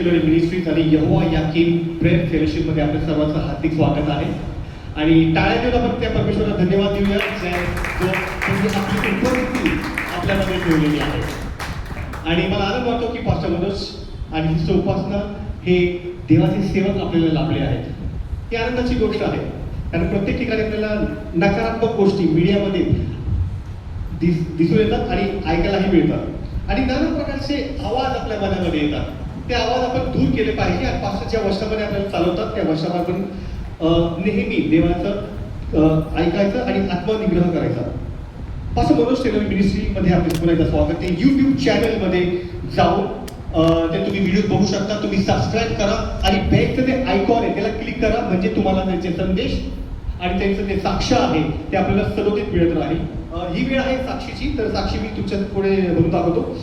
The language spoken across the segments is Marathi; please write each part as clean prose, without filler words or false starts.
टेलोरी मिनिस्ट्रीज आणि यहोवा याकीन प्रेयर फेलोशिपमध्ये आपल्या सर्वांचं हार्दिक स्वागत आहे. आणि टाळ्या देऊन आपण त्या परमेश्वराला धन्यवाद देऊया जो आपली उपस्थिती आपल्यामध्ये ठेवलेली आहे. आणि मला आनंद वाटतो की पास्टर मनोज आणि हिची उपासना हे देवाचे सेवक आपल्याला लाभले आहेत. ही आनंदाची गोष्ट आहे, कारण प्रत्येक ठिकाणी आपल्याला नकारात्मक गोष्टी मीडियामध्ये दिसून येतात आणि ऐकायलाही मिळतात आणि नाना प्रकारचे आवाज आपल्या मनामध्ये येतात. ते आवाज आपण दूर केले पाहिजे आणि पास्टरच्या वचनामध्ये आपल्याला चालवतात त्या वचनावर आपण नेहमी देवाचं ऐकायचं आणि आत्मनिग्रह करायचा. पास्टर मनोज टेलोरी मिनिस्ट्रीमध्ये आपले पुन्हा एकदा स्वागत आहे. यूट्यूब चॅनलमध्ये जाऊन ते तुम्ही व्हिडिओ बघू शकता. तुम्ही सबस्क्राईब करा आणि बेलचं ते आयकॉन आहे त्याला क्लिक करा, म्हणजे तुम्हाला त्यांचे संदेश आणि त्यांचं जे साक्ष आहे ते आपल्याला सलोखित मिळत राहील. ही वेळ आहे साक्षीची, तर साक्षी मी तुमच्या पुढे बोलून दाखवतो.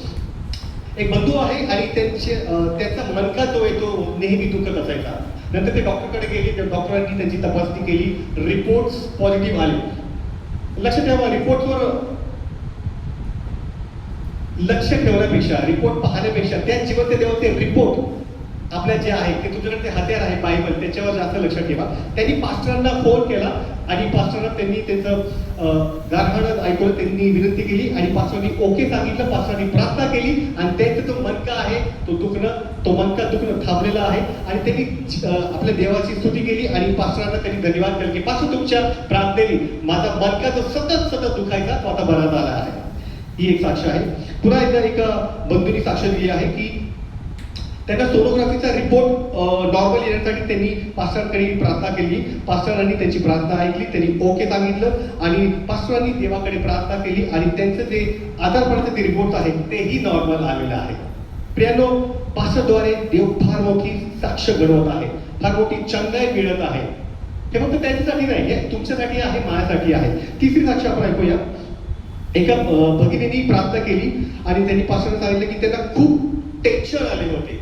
एक बंधू आहे आणि त्यांचा मनका जो आहे तो नेहमी दुखत असायचा. नंतर ते डॉक्टरकडे गेले, त्या डॉक्टरांनी त्यांची तपासणी केली, रिपोर्ट्स पॉझिटिव्ह आले. लक्ष ठेवा, रिपोर्टवर लक्ष ठेवण्यापेक्षा, रिपोर्ट पाहण्यापेक्षा त्या जिवंत देवा ते रिपोर्ट आपल्या जे आहे की तुमच्याकडे ते हत्यार आहे बायबल, त्याच्यावर जास्त लक्ष ठेवा. त्यांनी पास्टरांना फोन केला आणि पास्टरांना त्यांनी त्याचं गारहाणं ऐकून त्यांनी विनंती केली आणि पास्टरांनी ओके सांगितलं. पास्टरांनी प्रार्थना केली आणि त्यांचा जो मनका आहे तो मनका दुखणं थांबलेला आहे आणि त्यांनी आपल्या देवाची स्तुती केली आणि पास्टरांना त्यांनी धन्यवाद केले की पास्टर तुमच्या प्रार्थनेने माझा मनका जो सतत दुखायचा तो आता बरा झाला आहे. ही एक साक्ष आहे. पुन्हा एकदा एका बंधूंनी साक्ष दिली आहे की त्यांना सोनोग्राफीचा रिपोर्ट नॉर्मल येण्यासाठी त्यांनी पास्टरांकडे प्रार्थना केली. पास्टरांनी त्यांची प्रार्थना ऐकली, त्यांनी ओके सांगितलं आणि पास्टरांनी देवाकडे प्रार्थना केली आणि त्यांचं जे आजारपणाचे जे रिपोर्ट आहे तेही नॉर्मल आलेलं आहे. प्रियानो, पास्टरद्वारे देव फार मोठी साक्ष घडवत आहे, फार मोठी चंगाई मिळत आहे. हे फक्त त्यांच्यासाठी नाही, हे तुमच्यासाठी आहे, माझ्यासाठी आहे. तिसरी साक्ष आपण ऐकूया. एका भगिनीने प्रार्थना केली आणि त्यांनी पास्टरांना सांगितलं की त्यांना खूप टेन्शन आले होते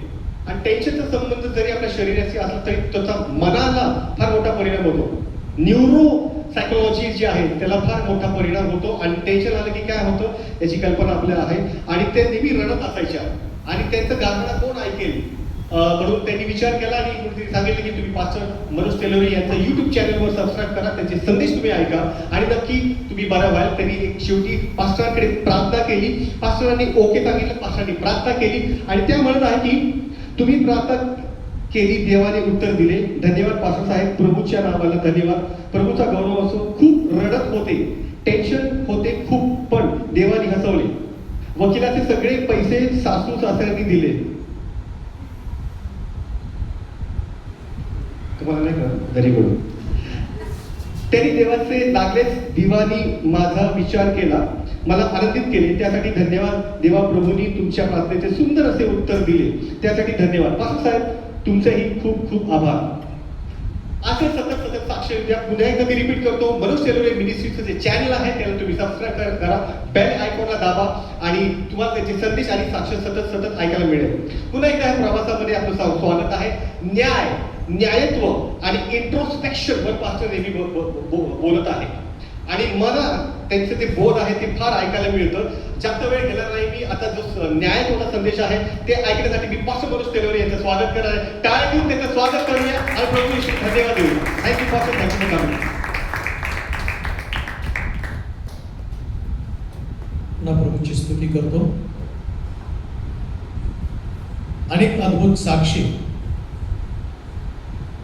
आणि टेन्शनचा संबंध जरी आपल्या शरीराशी असला तरी त्याचा मनाला फार मोठा परिणाम होतो. न्यूरो सायकोलॉजी जी आहे त्याला फार मोठा परिणाम होतो आणि टेन्शन आलं की काय होतं याची कल्पना आपल्याला आहे. आणि ते नेहमी रडत असायच्या आणि त्यांचं गाणं कोण ऐकेल म्हणून त्यांनी विचार केला आणि कुठेतरी सांगितलं की तुम्ही पास्टर मनोज टेलोरी यांचं युट्यूब चॅनलवर सबस्क्राईब करा, त्यांचे संदेश तुम्ही ऐका आणि नक्की तुम्ही बरा व्हाल. त्यांनी एक शेवटी पास्टरांकडे प्रार्थना केली, पास्टरांनी ओके सांगितलं, पास्टरांनी प्रार्थना केली आणि त्या म्हणत आहे की तुम्ही प्रार्थना केली, देवाने उत्तर दिले. धन्यवाद पास्टर साहेब, प्रभूच्या नावाला धन्यवाद, प्रभूचा गौरव असो. खूप रडत होते, टेन्शन होते खूप, पण देवाने हसवले. वकिलाचे सगळे पैसे सासू सासऱ्यांनी दिले. तुम्हाला नाही का घरी बोलून त्यांनी देवाचे लागलेच दिवानी माझा विचार केला, मला आनंदित केले, त्यासाठी धन्यवाद. देवा प्रभूंनी तुमच्या प्रार्थनेचे सुंदर असे उत्तर दिले, त्यासाठी धन्यवाद. पास्टर साहेब तुमचेही खूप खूप आभार. असे सतत साक्ष द्या. पुन्हा एकदा मी रिपीट करतो, मनोज टेलोरी मिनिस्ट्रीचं जे चॅनल आहे त्याला तुम्ही सबस्क्राईब करा, बेल आयकॉनला दाबा आणि तुम्हाला त्याचे संदेश आणि साक्ष सतत ऐकायला मिळेल. पुन्हा एकदा या प्रवासामध्ये आपलं स्वागत आहे. न्यायत्व आणि इंट्रोस्पेक्शन वर पास्टर नेहमी बोलत आहे आणि मला त्यांचे ते बोध आहे ते फार ऐकायला मिळतं. जास्त वेळ गेला नाही, मी आता जो न्यायत्वाचा संदेश आहे ते ऐकण्यासाठी मी पास्टर मनोज टेलोरी यांचं स्वागत करणार आहे. टाळ्या देऊन त्यांचं स्वागत करूया आणि प्रभू येशूला धन्यवाद देऊ. Thank you pastor, thank you for coming. पुन्हा प्रभूची स्तुती करतो. अनेक अद्भुत साक्षी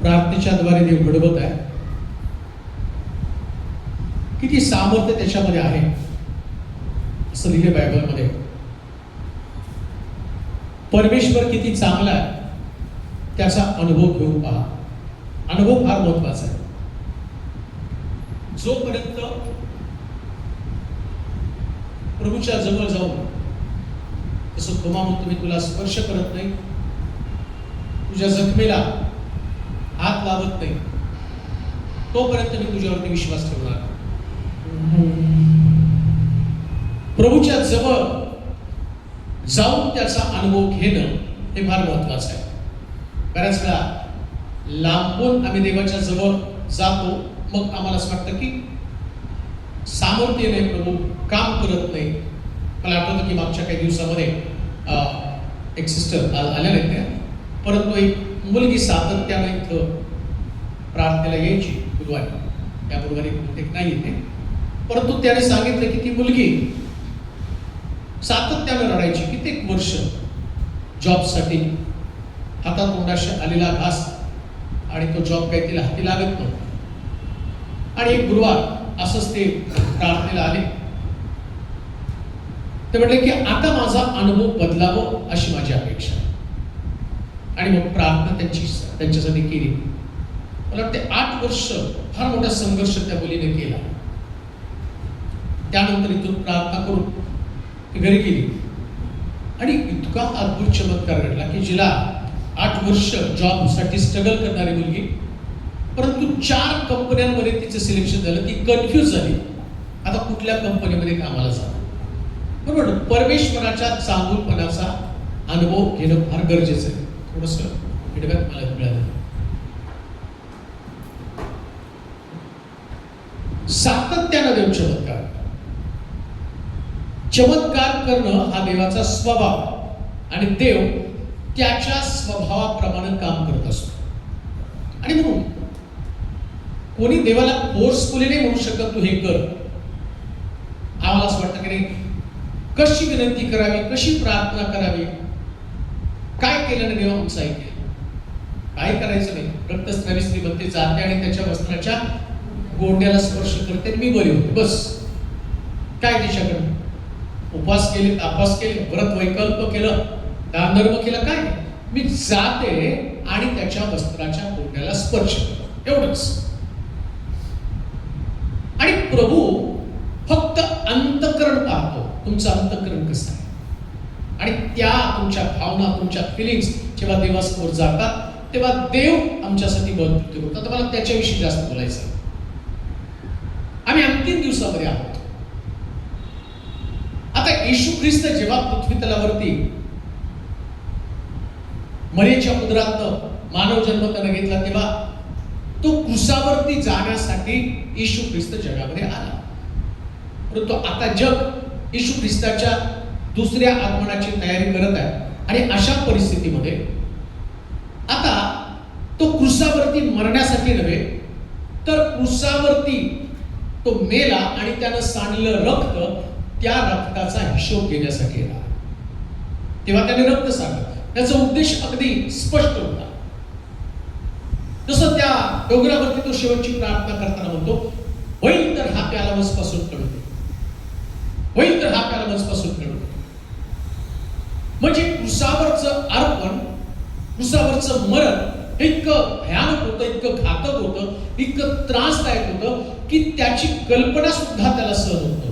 प्रार्थनेच्या द्वारे देव घडवत आहे. किती सामर्थ्य त्याच्यामध्ये आहे असं लिहिले बायबलमध्ये. परमेश्वर किती चांगला आहे त्याचा अनुभव घेऊन पहा. अनुभव फार महत्वाचा आहे. जोपर्यंत प्रभूच्या जवळ जाऊन तसं थोमा म्हणतो मी तुला स्पर्श करत नाही, तुझ्या जखमेला हात लावत नाही, तोपर्यंत मी तुझ्यावरती विश्वास ठेवणार. प्रभूच्या जवळ जाऊन त्याचा अनुभव घेणं हे फार महत्वाचं आहे. बऱ्याच वेळा लांबून आम्ही देवाच्या जवळ जातो, मग आम्हाला असं वाटतं की सामर्थ्य नाही, प्रभू काम करत नाही. मला आठवतं की मागच्या काही दिवसामध्ये एक सिस्टर आल्या नाहीत त्या, परंतु एक मुलगी सातत्यानं इथं प्रार्थनेला यायची गुरुवारी. त्या गुरुवारी बहुतेक नाही येते, परंतु त्याने सांगितलं की ती मुलगी सातत्यानं रडायची कित्येक वर्ष जॉबसाठी. हातातोंडाशी आलेला घास आणि तो जॉब काही तिला हाती लागत नव्हता. आणि एक गुरुवार असंच ते प्रार्थनेला आले. ते म्हटले की आता माझा अनुभव बदलावं अशी माझी अपेक्षा आहे. आणि मग प्रार्थना त्यांच्यासाठी केली. मला वाटते 8 वर्ष फार मोठा संघर्ष त्या मुलीने केला. त्यानंतर इथून प्रार्थना करून ती घरी गेली आणि इतका अद्भुत चमत्कार घडला की जिला 8 वर्ष जॉबसाठी स्ट्रगल करणारी मुलगी, परंतु 4 कंपन्यांमध्ये तिचं सिलेक्शन झालं. ती कन्फ्यूज झाली आता कुठल्या कंपनीमध्ये कामाला जाणार. बरोबर, परमेश्वराच्या चांगुलपणाचा अनुभव घेणं फार गरजेचं आहे. थोडंसं फीडबॅक मला मिळालं. सातत्यानं देव चमत्कार करणं हा देवाचा स्वभाव आणि देव त्याच्या स्वभावाप्रमाणे काम करत असतो. आणि म्हणून कोणी देवाला फोर्सफुली नाही म्हणू शकत तू हे कर. आम्हाला असं वाटतं की नाही, कशी विनंती करावी, कशी प्रार्थना करावी, काय केल्याने देव आमचं ऐकेल. काय करायचं नाही. रक्तस्रावी स्त्रीमध्ये जाते आणि त्याच्या वस्त्राच्या गोंड्याला स्पर्श करते, मी बरी होते. बस काय त्याच्याकडे उपवास केले, तापास केले, व्रत वैकल्प केलं, दान धर्म केला, काय मी जाते आणि त्याच्या वस्त्राच्या गोंड्याला स्पर्श करतो, एवढंच. आणि प्रभू फक्त अंतःकरण पाहतो, तुमचं अंतःकरण कसं आहे. आणि त्या तुमच्या भावना, तुमच्या फिलिंग्स जेव्हा देवासमोर जातात तेव्हा देव आमच्यासाठी बलवृत्ती होतो. आता मला त्याच्याविषयी जास्त बोलायचं. आम्ही अंतिम दिवसामध्ये आहोत. आता येशू ख्रिस्त जेव्हा पृथ्वी तलावरती मरियेच्या उदरातनं मानव जन्म त्यानं घेतला, तेव्हा तो क्रुसावरती जाण्यासाठी येशू ख्रिस्त जगामध्ये आला. परंतु आता जग येशू ख्रिस्ताच्या दुसऱ्या आगमनाची तयारी करत आहे. आणि अशा परिस्थितीमध्ये आता तो क्रुसावरती मरण्यासाठी नव्हे, तर क्रुसावरती तो मेला आणि त्यानं सांडलेलं रक्त, त्या रक्ताचा हिशोब घेण्यासाठी आला. तेव्हा त्याने रक्त सांडलं. त्याचा उद्देश अगदी स्पष्ट होता. जसं त्या डोंगरावरती तो शेवटची प्रार्थना करताना म्हणतो, होईल तर हा प्याला मजपासून काढू दे, होईल तर हा प्याला मजपासून काढू दे. म्हणजे क्रुसावरचं अर्पण, क्रुसावरचं मरण हे इतकं भयानक होतं, इतकं घातक होतं, इतकं त्रासदायक होतं की त्याची कल्पना सुद्धा त्याला सहन होत नव्हती.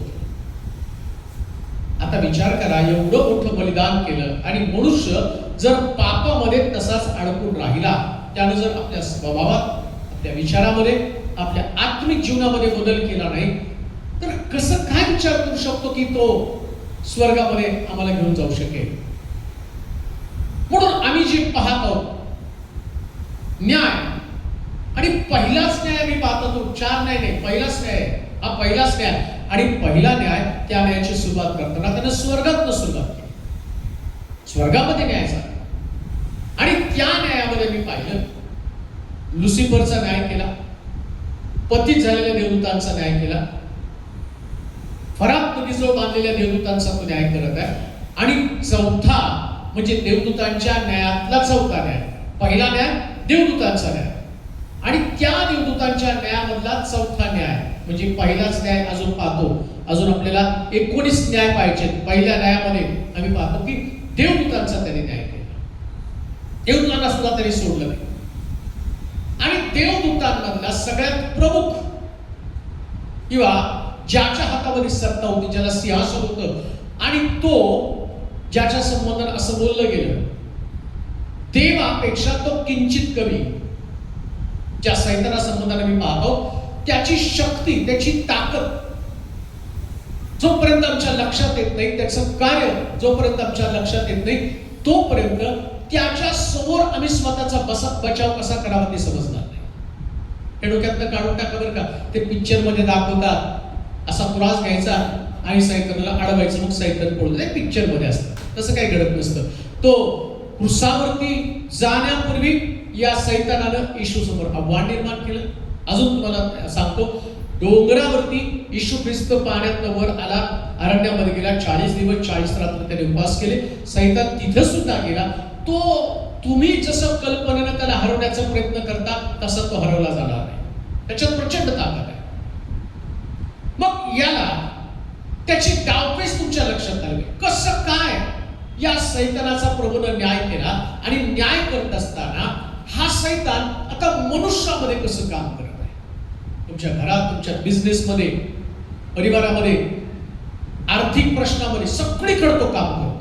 आता विचार करा, एवढं मोठं बलिदान केलं आणि मनुष्य जर पापामध्ये तसाच अडकून राहिला, त्यानं जर आपल्या स्वभावात, आपल्या विचारामध्ये, आपल्या आत्मिक जीवनामध्ये बदल केला नाही, तर कसं काय विचार करू शकतो की तो स्वर्गामध्ये आम्हाला घेऊन जाऊ शकेल. म्हणून आम्ही जे पाहत आहोत न्याय, आणि पहिलाच न्याय आम्ही पाहतो, तो 4 न्याय नाही, पहिलाच न्याय. हा पहिलाच न्याय. आणि पहिला न्याय, त्या न्यायाची सुरुवात करताना त्यानं स्वर्गातनं सुरुवात केली. स्वर्गामध्ये न्याय झाला. आणि त्या न्यायामध्ये मी पाहिलं, लुसिफरचा न्याय केला, पतित झालेल्या देवदूतांचा न्याय केला, फरात नदीजवळ बांधलेल्या देवदूतांचा तो न्याय करत आहे. आणि चौथा म्हणजे देवदूतांच्या न्यायातला चौथा न्याय. पहिला न्याय देवदूतांचा न्याय, आणि त्या देवदूतांच्या न्यायामधला चौथा न्याय म्हणजे पहिलाच न्याय अजून पाहतो. अजून आपल्याला 19 न्याय पाहिजे. पहिल्या न्यायामध्ये आम्ही पाहतो की देवदूतांचा त्याने न्याय केला, देवदूतांना सुद्धा तरी सोडलं नाही. आणि देवदूतांमधला सगळ्यात प्रमुख किंवा ज्याच्या हातामध्ये सत्ता होती, ज्याला सिंहासन होतं, आणि तो ज्याच्या संबंधात असं बोललं गेलं, देवापेक्षा तो किंचित कमी, ज्या सैताना संबंधाने मी पाहतो, त्याची शक्ती, त्याची ताकद जोपर्यंत आमच्या लक्षात येत नाही, त्याचं कार्य जोपर्यंत आमच्या लक्षात येत नाही, तोपर्यंत त्याच्या समोर आम्ही स्वतःचा बचाव कसा करावा ते समजणार नाही. हे डोक्यातनं काढून टाका बरं का. ते पिक्चर मध्ये दाखवतात, असा त्रास घ्यायचा आणि सैतानाला अडवायचं, मग सैतान पळून जाईल. पिक्चर मध्ये असतं, तसं काही घडत नसतं. तो क्रुसावरती जाण्यापूर्वी या सैतानानं येशू समोर आव्हान निर्माण केलं. अजून तुम्हाला सांगतो, डोंगरावरती येशू ख्रिस्त पाण्यातनं वर आला, अरण्यामध्ये गेला, 40 दिवस 40 रात्र त्याने उपवास केले. सैतान तिथं सुद्धा गेला. तो तुम्ही जसं कल्पनेनं त्याला हरवण्याचा प्रयत्न करता तसा तो हरवला जाणार नाही. त्याच्यात प्रचंड ताकद आहे. मग याला त्याची डावपेच तुमच्या लक्षात आली. कसं काय या सैतानाचा प्रभूनं न्याय केला आणि न्याय करत असताना हा सैतान आता मनुष्यामध्ये कसं काम करत आहे. तुमच्या घरात, तुमच्या बिझनेसमध्ये, परिवारामध्ये, आर्थिक प्रश्नामध्ये सगळीकडे तो काम करतो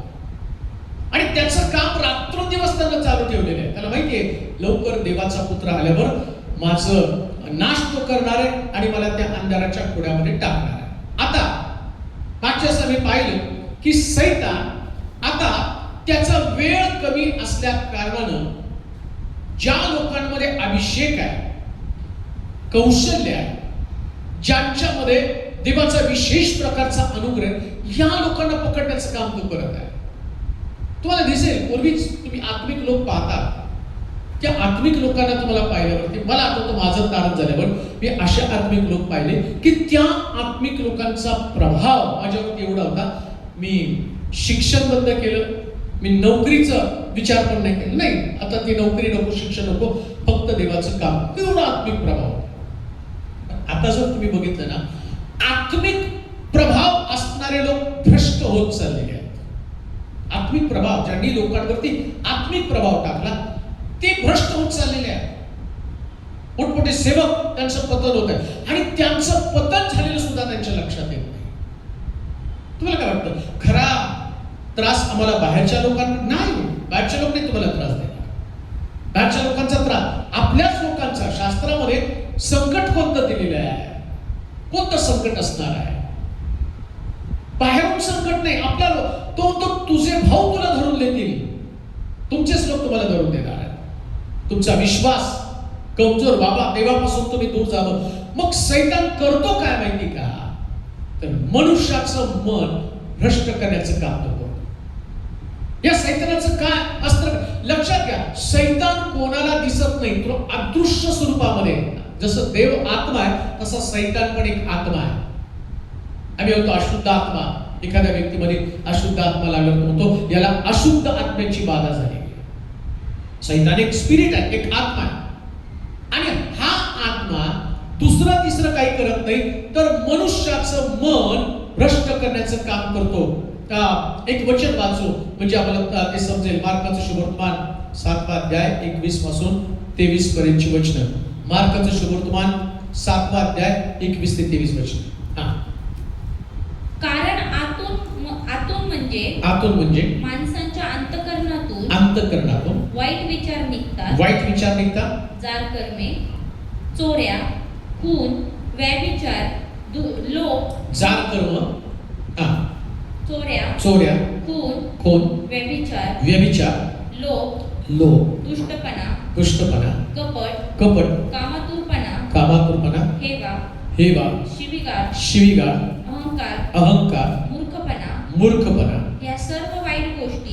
आणि त्याचं काम रात्रंदिवस त्यानं चालू ठेवलेलं आहे. त्याला माहिती आहे लवकर देवाचा पुत्र आल्यावर माझं नाश तो करणार आहे आणि मला त्या अंधाराच्या खोड्यामध्ये टाकणार आहे. आता मागच्या वेळेस आम्ही पाहिलं की सैतान आता त्याचा वेळ कमी असल्या कारणानं ज्या लोकांमध्ये अभिषेक आहे, कौशल्य आहे, ज्यांच्यामध्ये देवाचा विशेष प्रकारचा अनुग्रह, या लोकांना पकडण्याचं काम तो करत आहे. तुम्हाला दिसेल पूर्वीच तुम्ही आत्मिक लोक पाहता, त्या आत्मिक लोकांना तुम्हाला पाहिल्यावरती मला आठवतं माझं तारण झाल्यावर मी अशा आत्मिक लोक पाहिले की त्या आत्मिक लोकांचा प्रभाव माझ्यावरती एवढा होता. मी शिक्षण बंद केलं, मी नोकरीचा विचार पण नाही केला. नाही, आता ती नोकरी नको, शिक्षण नको, फक्त देवाचं काम. एवढा आत्मिक प्रभाव. आता जर तुम्ही बघितलं ना, आत्मिक प्रभाव असणारे लोक भ्रष्ट होत चाललेले आहेत. आत्मिक प्रभाव ज्यांनी लोकांवरती आत्मिक प्रभाव टाकला ते भ्रष्ट होत चाललेले आहेत. मोठमोठे सेवक त्यांचं पतन होत आहे आणि त्यांचं पतन झालेलं सुद्धा त्यांच्या लक्षात येत नाही. तुम्हाला काय वाटतं, खरा त्रास आम्हाला बाहेरच्या लोकांना नाही, बाहेरच्या लोक नाही तुम्हाला त्रास देणार. बाहेरच्या लोकांचा त्रास आपल्याच लोकांचा. शास्त्रामध्ये संकट कोणतं दिलेलं आहे, कोणतं संकट असणार आहे. बाहेरून संकट नाही, आपल्या तो तुझे भाऊ तुला धरून देतील, तुमचेच लोक तुम्हाला धरून देणार आहेत. तुमचा विश्वास कमजोर, बाबा देवापासून तुम्ही दूर जावं. मग सैतान करतो काय माहिती का, तर मनुष्याचं मन भ्रष्ट करण्याचं काम तो करतो. या सैतानाचं काय अस्त्र लक्षात घ्या, सैतान कोणाला दिसत नाही, तो अदृश्य स्वरूपामध्ये. जसं देव आत्मा आहे तसा सैतान पण एक आत्मा आहे. आम्ही म्हणतो अशुद्ध आत्मा, एखाद्या व्यक्तीमध्ये अशुद्ध आत्मा लागला म्हणतो याला अशुद्ध आत्म्याची बाधा झाली. सैतान एक स्पिरिट आहे, एक आत्मा आहे आणि हा आत्मा दुसरं तिसरं काही करत नाही तर मनुष्याचं मन भ्रष्ट करण्याचं काम करतो. एक वचन वाचू म्हणजे आम्हाला ते समजेल. मार्काचं शुभवर्तमान 7वा अध्याय 21 पासून 23 पर्यंतची वचनं. मार्काचं शुभवर्तमान 7वा अध्याय 21 ते 23 वचन. कारण आतून म्हणजे माणसांच्या अंतःकरणातून वाईट विचार निघतात. जार कर्मे, चोऱ्या, खून, व्यभिचार, लोभ, जार कर्म, चोऱ्या, खून, व्यभिचार, लोभ, दुष्टपणा, कपट, कामातुरपणा, हेवा, शिवीगाळ, अहंकार, मूर्खपणा,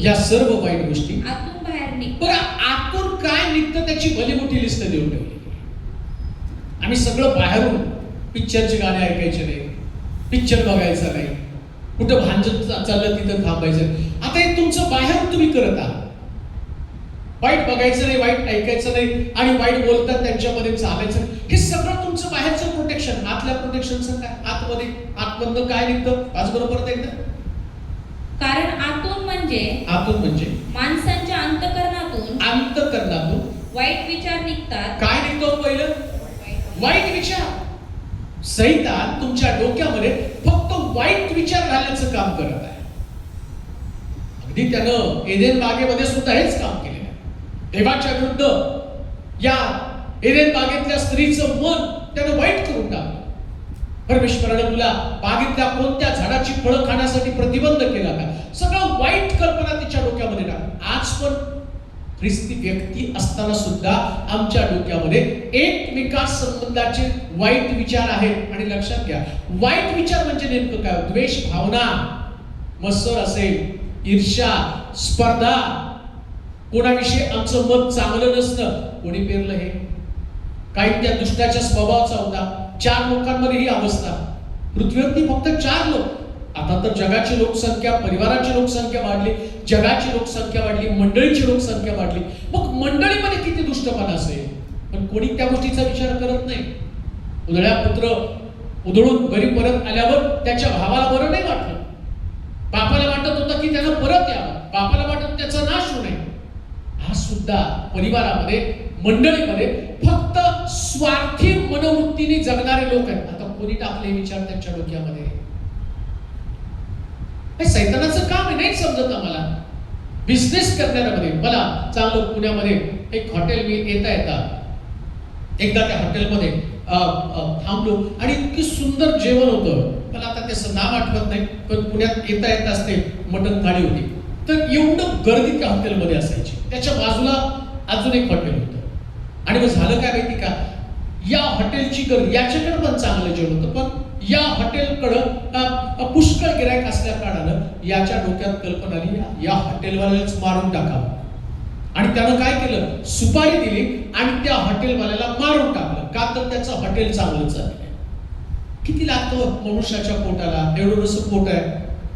या सर्व वाईट गोष्टी आतून बाहेर निघतात. आतून काय निघतं त्याची भली मोठी लिस्ट देऊन ठेवली. आम्ही सगळं बाहेरून पिक्चरचे गाणे ऐकायचे नाही, पिक्चर बघायचं नाही, कुठं भांडण चाललं तिथं थांबायचं. आता हे तुमचं बाहेरून तुम्ही करत आहात. वाईट बघायचं नाही, वाईट ऐकायचं नाही आणि वाईट बोलतात त्यांच्यामध्ये चालायचं. हे सगळं तुमचं बाहेरचं प्रोटेक्शन. आतल्या प्रोटेक्शनचं काय, आतमधनं काय निघतं आज बरोबर एकदा. कारण आतून म्हणजे माणसांच्या अंतःकरणातून वाईट विचार निघतात. काय निघतो पहिलं, वाईट विचार. सैतान तुमच्या डोक्यामध्ये फक्त वाईट विचार घालण्याचं काम करत आहे. अगदी त्यानं एदेन बागेमध्ये सुद्धा हेच काम केलेलं आहे. देवाच्या विरुद्ध या एदेन बागेतल्या स्त्रीचं मन त्यानं वाईट करून टाकलं. परमेश्वरानं तुला बागेतल्या कोणत्या झाडाची फळं खाण्यासाठी प्रतिबंध केला का, सगळं वाईट कल्पना तिच्या डोक्यामध्ये टाकलं. आज पण ख्रिस्ती व्यक्ती असताना सुद्धा आमच्या डोक्यामध्ये एकमेकांसंबंधाचे वाईट विचार आहेत. आणि लक्षात घ्या, वाईट विचार म्हणजे नेमकं काय, द्वेष भावना, मत्सर असेल, ईर्ष्या, स्पर्धा, कोणाविषयी आमचं मत चांगलं नसणं, कोणी पेरलं हे? काही त्या दुष्टाच्या स्वभावाचा होता. 4 लोकांमध्ये ही अवस्था. पृथ्वीवरती फक्त 4 लोक. आता तर जगाची लोकसंख्या, परिवाराची लोकसंख्या वाढली, जगाची लोकसंख्या वाढली, मंडळीची लोकसंख्या वाढली. मग मंडळीमध्ये किती दुष्टपणा असेल, पण कोणी त्या गोष्टीचा विचार करत नाही. उधळ्या पुत्र उधळून घरी परत आल्यावर त्याच्या भावाला बरं नाही वाटलं. बापाला वाटत होतं की त्यानं परत यावं, बापाला वाटत त्याचा नाश होऊ नये. हा सुद्धा परिवारामध्ये, मंडळीमध्ये फक्त स्वार्थी मनोवृत्तीने जगणारे लोक आहेत. आता कोणी टाकले विचार त्यांच्या डोक्यामध्ये? हे सैतानाचं काम आहे, नाही समजत आम्हाला. बिझनेस करण्यामध्ये मला चांगलं पुण्यामध्ये एक हॉटेल, मी येता एकदा त्या हॉटेलमध्ये थांबलो आणि इतकी सुंदर जेवण होतं. मला आता त्याचं नाव आठवत नाही, पण पुण्यात येता असते मटण थाळी होती. तर एवढं गर्दी त्या हॉटेलमध्ये असायची. त्याच्या बाजूला अजून एक हॉटेल होतं. आणि मग झालं काय माहिती का, या हॉटेलची गर्दी, याच्याकडे पण चांगलं जेवण होतं, पण या हॉटेलकडं पुष्कळ गिराईक असल्या कारणानं याच्या डोक्यात कल्पना आली, या हॉटेलवाल्यालाच मारून टाकावं. आणि त्यानं काय केलं, सुपारी दिली आणि त्या हॉटेलवाल्याला मारून टाकलं. का तर त्याचं हॉटेल चांगलं चाललंय. किती लागतं मनुष्याच्या पोटाला? एवढंसं पोट आहे,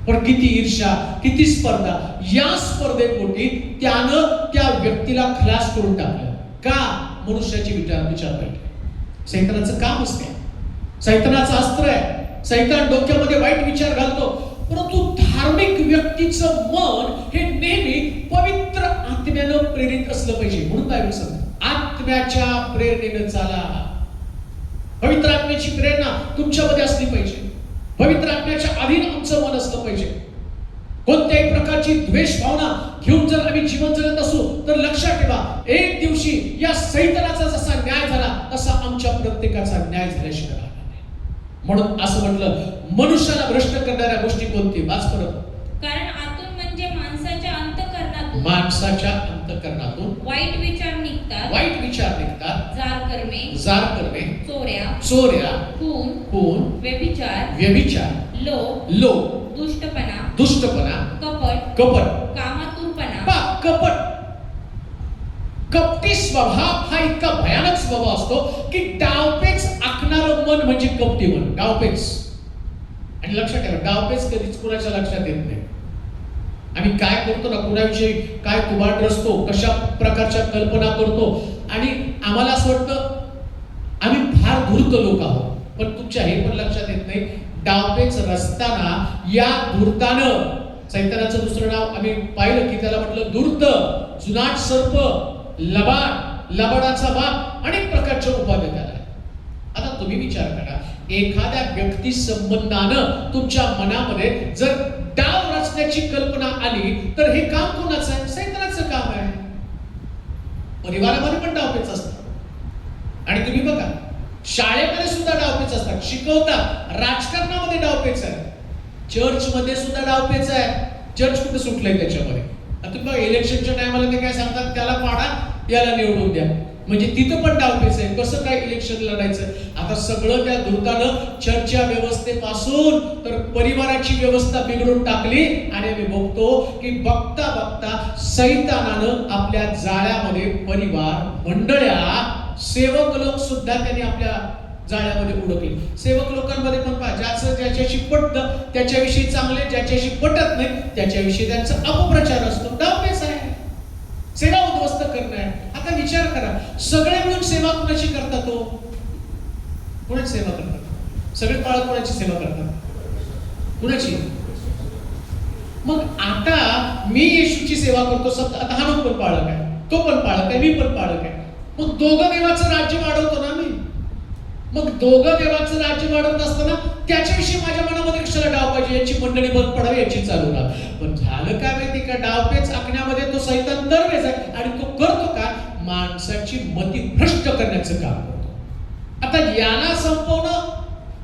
पण किती ईर्ष्या, किती स्पर्धा. या स्पर्धेपोटी त्यानं त्या व्यक्तीला खलास करून टाकलं. का? मनुष्याची विचार पाहिजे. सैतानाचं काम असते, सैतानाचं अस्त्र आहे. सैतान डोक्यामध्ये वाईट विचार घालतो, परंतु धार्मिक व्यक्तीचं मन हे नेहमी पवित्र आत्म्यानं प्रेरित असलं पाहिजे. म्हणून बायबल सांगते, आत्म्याच्या प्रेरणेनं चाला. पवित्र आत्म्याची प्रेरणा तुमच्यामध्ये असली पाहिजे. पवित्र आत्म्याच्या अधीन आमचं मन असलं पाहिजे. कोणत्याही प्रकारची द्वेष भावना घेऊन जर आम्ही जीवन जगत असू तर लक्षात ठेवा, एक दिवशी या सैतानाचा जसा न्याय झाला तसा आमच्या प्रत्येकाचा न्याय झाल्याशिवाय राहणार नाही. म्हणून असं म्हटलं, मनुष्याला भ्रष्ट करणाऱ्या गोष्टी कोणती? वाच परत. कारण आतून म्हणजे माणसाच्या अंतःकरणातून वाईट विचार निघतात, जार कर्मे, चोऱ्या, खून, व्यभिचार, लोभ, दुष्टपणा, कपट, कामातुरपणा. कपटी स्वभाव हा इतका भयानक स्वभाव असतो की डावपेच आखणारं मन म्हणजे कपटी मन. डावपेच. आणि लक्षात ठेवा, डावपेच कधीच कुणाच्या लक्षात येत नाही. आम्ही काय करतो ना, कुणाविषयी काय कुबाड रचतो, कशा प्रकारच्या कल्पना करतो, आणि आम्हाला असं वाटतं आम्ही फार धूर्त लोक आहोत. पण तुमच्या हे पण लक्षात येत नाही, डावपेच रचताना या धूर्तानं, सैतानाचं दुसरं नाव आम्ही पाहिलं की त्याला म्हटलं धूर्त, जुनाट सर्प, लबाड, लबाडाचा बाप, अनेक प्रकारच्या उपाध्या त्याला. आता तुम्ही विचार करा, एखाद्या व्यक्ती संबंधानं तुमच्या मनामध्ये जर डाव रचण्याची कल्पना आली तर हे काम कोणाचं आहे? सैतानाचं काम आहे. परिवारामध्ये पण डावपेच असतात. आणि तुम्ही बघा, शाळेमध्ये सुद्धा डावपेच असतात, शिकवतात. राजकारणामध्ये डावपेच आहे, चर्च मध्ये सुद्धा डावपेच आहे. चर्च कुठे सुटलंय त्याच्यामध्ये? आता तुम्ही बघा, इलेक्शनच्या टायमाला ते काय सांगतात, त्याला पाडा, याला निवडून द्या. म्हणजे तिथं पण डावपेच आहे. कसं काय इलेक्शन लढायचं? आता सगळं त्या धूर्तानं चर्चच्या व्यवस्थेपासून तर परिवाराची व्यवस्था बिघडून टाकली. आणि मी बघतो की बघता बघता सैतानानं आपल्या जाळ्यामध्ये परिवार, मंडळ्या, सेवक लोक सुद्धा त्यांनी आपल्या जाळ्यामध्ये उडकले. सेवक लोकांमध्ये पण पहा, ज्याच्याशी पटतं त्याच्याविषयी चांगले, ज्याच्याशी पटत नाही त्याच्याविषयी त्यांचा अपप्रचार असतो. डावपेच आहे, सेवा उद्ध्वस्त करणं आहे. आता विचार करा, सगळे मिळून सेवा कोणाची करतात? तो कोणाची सेवा करतात? सगळे बाळ कोणाची सेवा करतात? कुणाची? मग आता मी येशूची सेवा करतो, आता हा पण पाळक आहे, तो पण पाळक आहे, मी पण पाळक आहे. मग दोघं देवाचं राज्य वाढवतो ना मी. मग दोघं देवाचं राज्य वाढवत असताना त्याच्याविषयी माझ्या मनामध्ये कशाला डाव पाहिजे? याची मंडळी बंद पडावी, याची चालू राहा. पण झालं काय माहिती का, डावपेच आखण्यामध्ये तो सैतान दरवेळेस आहे. आणि तो करतो का? माणसाची मती भ्रष्ट करण्याचं काम करतो. आता याला संपवणं,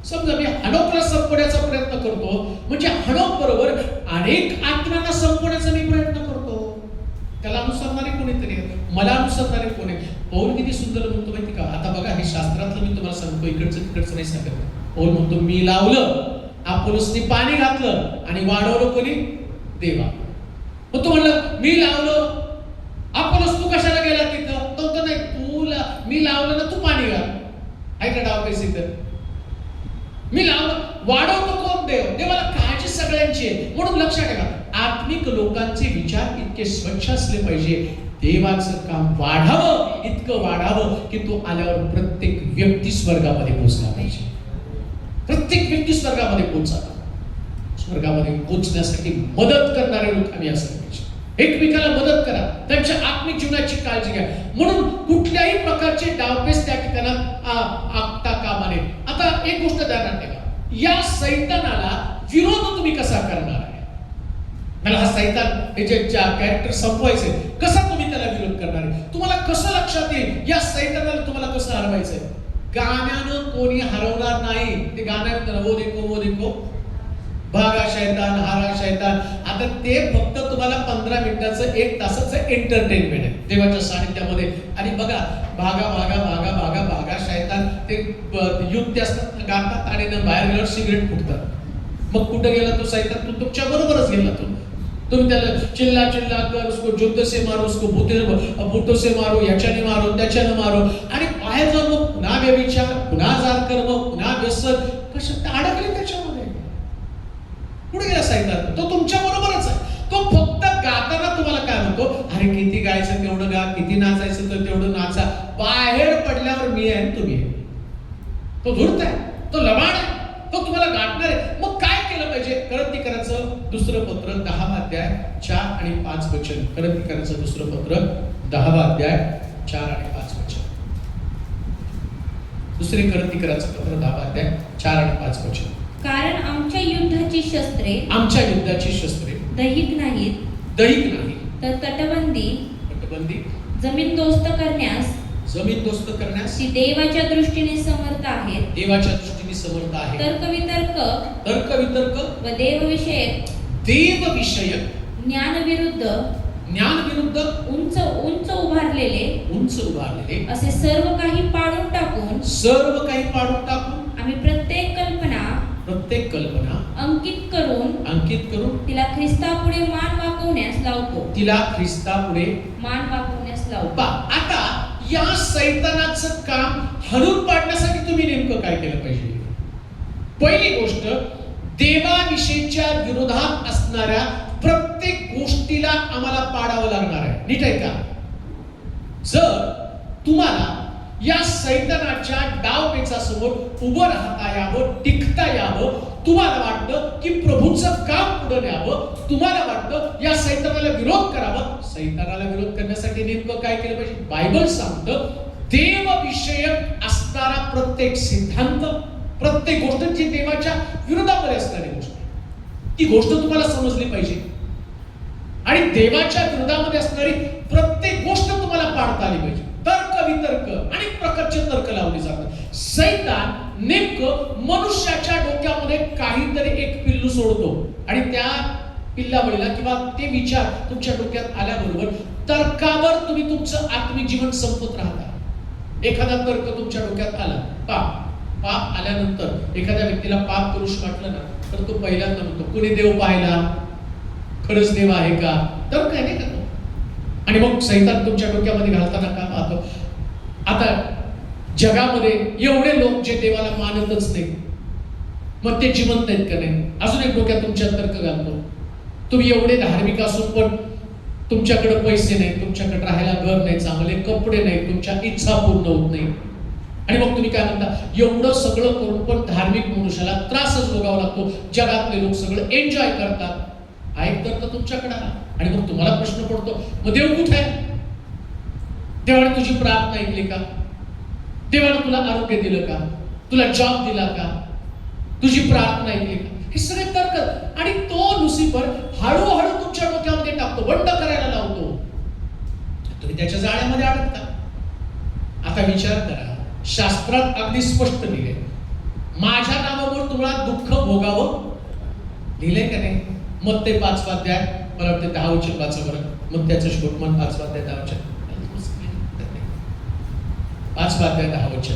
समजा मी हनोकला संपवण्याचा प्रयत्न करतो, म्हणजे हनोक बरोबर अनेक आत्म्यांना संपवण्याचा मी प्रयत्न करतो. त्याला अनुसरणारे कोणीतरी, मला अनुसरणारे कोण आहे? पौल किती सुंदर म्हणतो माहिती का? आता बघा, हे शास्त्रातलं मी तुम्हाला सांगतो, इकडचं तिकडचं नाही सांगत. पौल म्हणतो, मी लावलं, अपोलोसने पाणी घातलं आणि वाढवलं कोणी? देवा. मग तो म्हणलं, मी लावलं, बोलतोस तू कशाला गेला तिथं? तो नाही, मी लावलं ना, तू पाणी घाल. ऐका डावपेच इथं. मी लावलं, वाढवतो कोण? देवाला काळजी सगळ्यांची आहे. म्हणून लक्षात ठेवा, आत्मिक लोकांचे विचार इतके स्वच्छ असले पाहिजे, देवाचं काम वाढावं, इतकं वाढावं की तो आल्यावर प्रत्येक व्यक्ती स्वर्गामध्ये पोहोचला पाहिजे. प्रत्येक व्यक्ती स्वर्गामध्ये पोहोचावा. स्वर्गामध्ये पोहोचण्यासाठी मदत करणारे लोक आम्ही असले पाहिजे. एकमेकाला मदत करा, त्यांच्या आत्मिक जीवनाची काळजी घ्या. म्हणून कुठल्याही प्रकारचे डावपेच त्या ठिकाणात आखता कामा नये. आता एक गोष्ट ध्यानात ठेवा, या सैतानाला विरोध तुम्ही कसा करणार आहे? मला हा सैतान हे जे कॅरेक्टर संपवायचे, कसा तुम्ही त्याला विरोध करणार आहे? तुम्हाला कसं लक्षात येईल या सैतानाला तुम्हाला कसं हरवायचंय? गाण्यानं कोणी हरवणार नाही. ते गाणं वो देखो भागा शैतान, हारा शैतान. आता ते फक्त तुम्हाला 15 मिनिटाचं 1 तासाचं एंटरटेनमेंट आहे देवाच्या सानिध्यामध्ये. आणि बघा, भागा भागा भागा भागा भागा शैतान, ते युद्ध असतात, गातात आणि बाहेर गेल्यावर सिगरेट फुटतात. मग कुठे गेला तो सैतान? तू तुमच्या बरोबरच गेला. तुम्ही त्याला चिल्ला चिल्ला कर, उसको जुद्ध से मारो, उसको बूटो से मारो, याच्याने मारो, त्याच्याने मारो. आणि बाहेर जाऊन मग पुन्हा व्यभिचार, पुन्हा जारकर्म, पुन्हा व्यसन, कशा अडकले त्याच्यामध्ये. कुठे गेला सैतान? तो तुमच्या बरोबरच आहे. तो फक्त गाताना तुम्हाला काय म्हणतो? अरे किती गायचं तेवढं गा, किती नाचायचं तर तेवढं नाचा. बाहेर पडल्यावर मी आहे तुम्ही आहे. तो धूर्त आहे, तो लबाड आहे, तो तुम्हाला गाठणार आहे. मग काय केलं पाहिजे? करंथीकरांचं दुसरं पत्र 10 अध्याय 4 आणि 5 वचन. करंथीकरांचं दुसरं पत्र 10 अध्याय 4 आणि 5 वचन. दुसरे करंथीकरांचं पत्र 10 अध्याय 4 आणि 5 वचन. कारण आमच्या युद्धाची शस्त्रे दैहिक नाहीत, तर तटबंदी जमीनदोस्त करण्यास ती देवाच्या दृष्टीने समर्थ आहेत. तर्कवितर्क व देवविषयक ज्ञानविरुद्ध उंच उभारलेले असे सर्व काही पाडून टाकून आम्ही प्रत्येक कल्पना अंकित करून तिला ख्रिस्तापुढे मान वाकवण्यास लावतो. आता या सैतानाचं काम हलवून पाडण्यासाठी तुम्ही नेमकं काय केलं पाहिजे? पहिली गोष्ट, देवाविषयीच्या विरोधात असणाऱ्या प्रत्येक गोष्टीला आम्हाला पाडावं लागणार आहे. नीट आहे का? जर तुम्हाला या सैतानाच्या डावपेचासमोर उभं राहता यावं, टिकता यावं, तुम्हाला वाटतं की प्रभूचं काम पुढे न्यावं, तुम्हाला वाटतं या सैतानाला विरोध करावा, सैतानाला विरोध करण्यासाठी नेमकं काय केलं पाहिजे? बायबल सांगतं, देवविषयक असणारा प्रत्येक सिद्धांत, प्रत्येक गोष्ट जी देवाच्या विरोधामध्ये असणारी गोष्ट, ती गोष्ट तुम्हाला समजली पाहिजे. आणि देवाच्या विरोधामध्ये असणारी प्रत्येक गोष्ट तुम्हाला पाडता आली पाहिजे. तर्क वितर्क अनेक प्रकारचे तर्क लावले जातात. सैतान नेमकं मनुष्याच्या डोक्यामध्ये काहीतरी एक पिल्लू सोडतो आणि त्या पिल्लावळीला किंवा ते विचार तुमच्या डोक्यात आल्याबरोबर तर्कावर तुम्ही तुमचं आत्मिक जीवन संपत राहता. एखादा तर्क तुमच्या डोक्यात आला, पाप आल्यानंतर एखाद्या व्यक्तीला पाप करूश वाटलं ना, तर तो पहिल्यांदा म्हणतो, कोणी देव पाहिला? खरंच देव आहे का? तर्क आहे नाही का तो? आणि मग सैतान तुमच्या डोक्यामध्ये घालताना का पाहतो? आता जगामध्ये एवढे लोक जे देवाला मानतच नाही, मग ते जिवंत आहेत का नाही? अजून एक डोक्यात तुमच्या तर्क घालतो. तुम्ही एवढे धार्मिक असून पण तुमच्याकडे पैसे नाही, तुमच्याकडे राहायला घर नाही, चांगले कपडे नाही, तुमच्या इच्छा पूर्ण होत नाही. आणि मग तुम्ही काय म्हणता, एवढं सगळं करून पण धार्मिक मनुष्याला त्रासच भोगावा लागतो. जगातले लोक सगळं एन्जॉय करतात. ऐकतात तर तुमच्याकडे आला. आणि मग तुम्हाला प्रश्न पडतो, मग देव कुठे आहे? देवाने तुझी प्रार्थना ऐकली का? देवाने तुला आरोग्य दिलं का? तुला जॉब दिला का? तुझी प्रार्थना ऐकली का? हे सगळे तर्क. आणि तो लुसिफर हळूहळू तुमच्या डोक्यामध्ये टाकतो, बंड करायला लावतो. तुम्ही त्याच्या जाळ्यामध्ये अडकता. आता विचार करा, शास्त्रात अगदी स्पष्ट लिहिले, माझ्या नावावर तुम्हाला दुःख भोगावं लिहिलंय का नाही? मग ते 5 अध्याय, मला वाटतं 10 वचन वाचा बरं. मग त्याचं श्लोकमान 5 अध्याय 10 वचन, 5 अध्याय 10 वचन.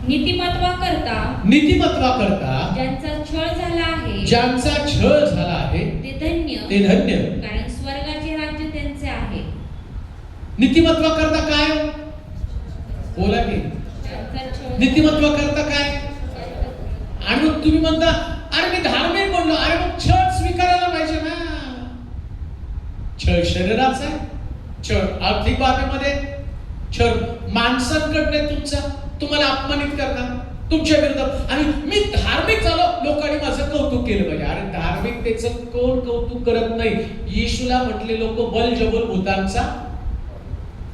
नीतिमत्वा नीतिमत्वा करता ज्यांचा छळ झाला आहे ते धन्य कारण स्वर्गाचे राज्य त्यांचे आहे. नीतिमत्वा करता काय? बोला की नीतिमत्वा करता काय? आणि मग तुम्ही म्हणता अरे मी धार्मिक म्हणलो, अरे मग छळ स्वीकारायला पाहिजे ना. छळ शरीराचा आहे, छळ आर्थिक बाबीमध्ये, छळ माणसांकडे तुम्हाला अपमानित करणार तुमच्या विरुद्ध. आणि मी धार्मिक झालो, लोकांनी माझं कौतुक केलं पाहिजे. अरे धार्मिकतेचं कोण कौतुक करत नाही? येशूला म्हटले लोक बलजबूल भूतांचा.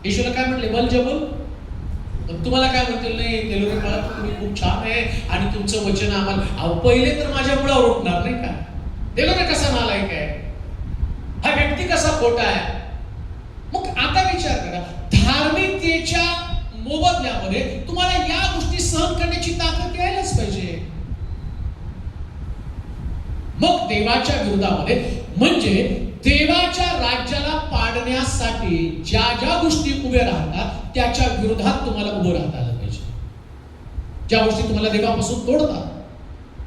येशूला काय म्हटले? बलजबूल. तुम्हाला काय म्हणतील? नाही ते लोक तुम्ही खूप छान आहे आणि तुमचं वचन आम्हाला पहिले तर माझ्या मुळावर उठणार नाही का? ते लोक कसा नालायक आहे, हा व्यक्ती कसा खोटा आहे. मग आता विचार करा, धार्मिकतेच्या मोबदल्यामध्ये तुम्हाला या गोष्टी सहन करण्याची ताकद यायलाच पाहिजे. मग देवाच्या विरोधामध्ये म्हणजे देवाच्या राज्याला पाडण्यासाठी ज्या ज्या गोष्टी उभ्या राहतात त्याच्या विरोधात तुम्हाला उभं राहता आलं पाहिजे. ज्या गोष्टी तुम्हाला देवापासून तोडतात,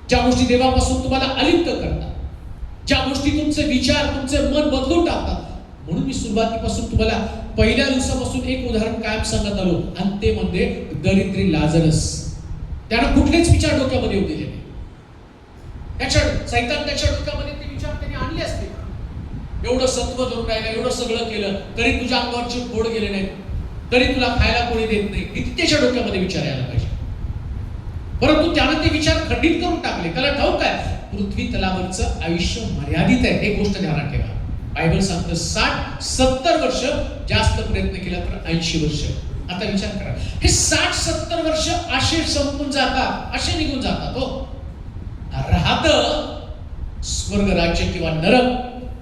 ज्या गोष्टी देवापासून तुम्हाला अलिप्त करतात, ज्या गोष्टी तुमचे विचार, तुमचे मन बदलून टाकतात. म्हणून मी सुरुवातीपासून तुम्हाला पहिल्या दिवसापासून एक उदाहरण कायम सांगत आलो आणि ते म्हणजे दरिद्री लाजरस. त्यानं कुठलेच विचार डोक्यामध्ये येऊ दिले नाही. सैतान त्याच्या डोक्यामध्ये ते विचार त्यांनी आणले असते. एवढं सत्व धरून राहिलं, एवढं सगळं केलं तरी तुझ्या अंगावरचे फोड गेले नाहीत, तरी तुला खायला कोणी देत नाही, किती त्याच्या डोक्यामध्ये विचार यायला पाहिजे. परंतु त्यानं ते विचार खंडित करून टाकले. त्याला ठाऊक आहे पृथ्वी तलावरचं आयुष्य मर्यादित आहे. एक गोष्ट ध्यानात ठेवा, बायबल सांगतं 60-70 वर्ष, जास्त प्रयत्न केला तर 80 वर्ष. आता विचार करा, हे 60-70 वर्ष असे संपून जातात, असे निघून जातात. हो राहत स्वर्ग राज्य किंवा नरक,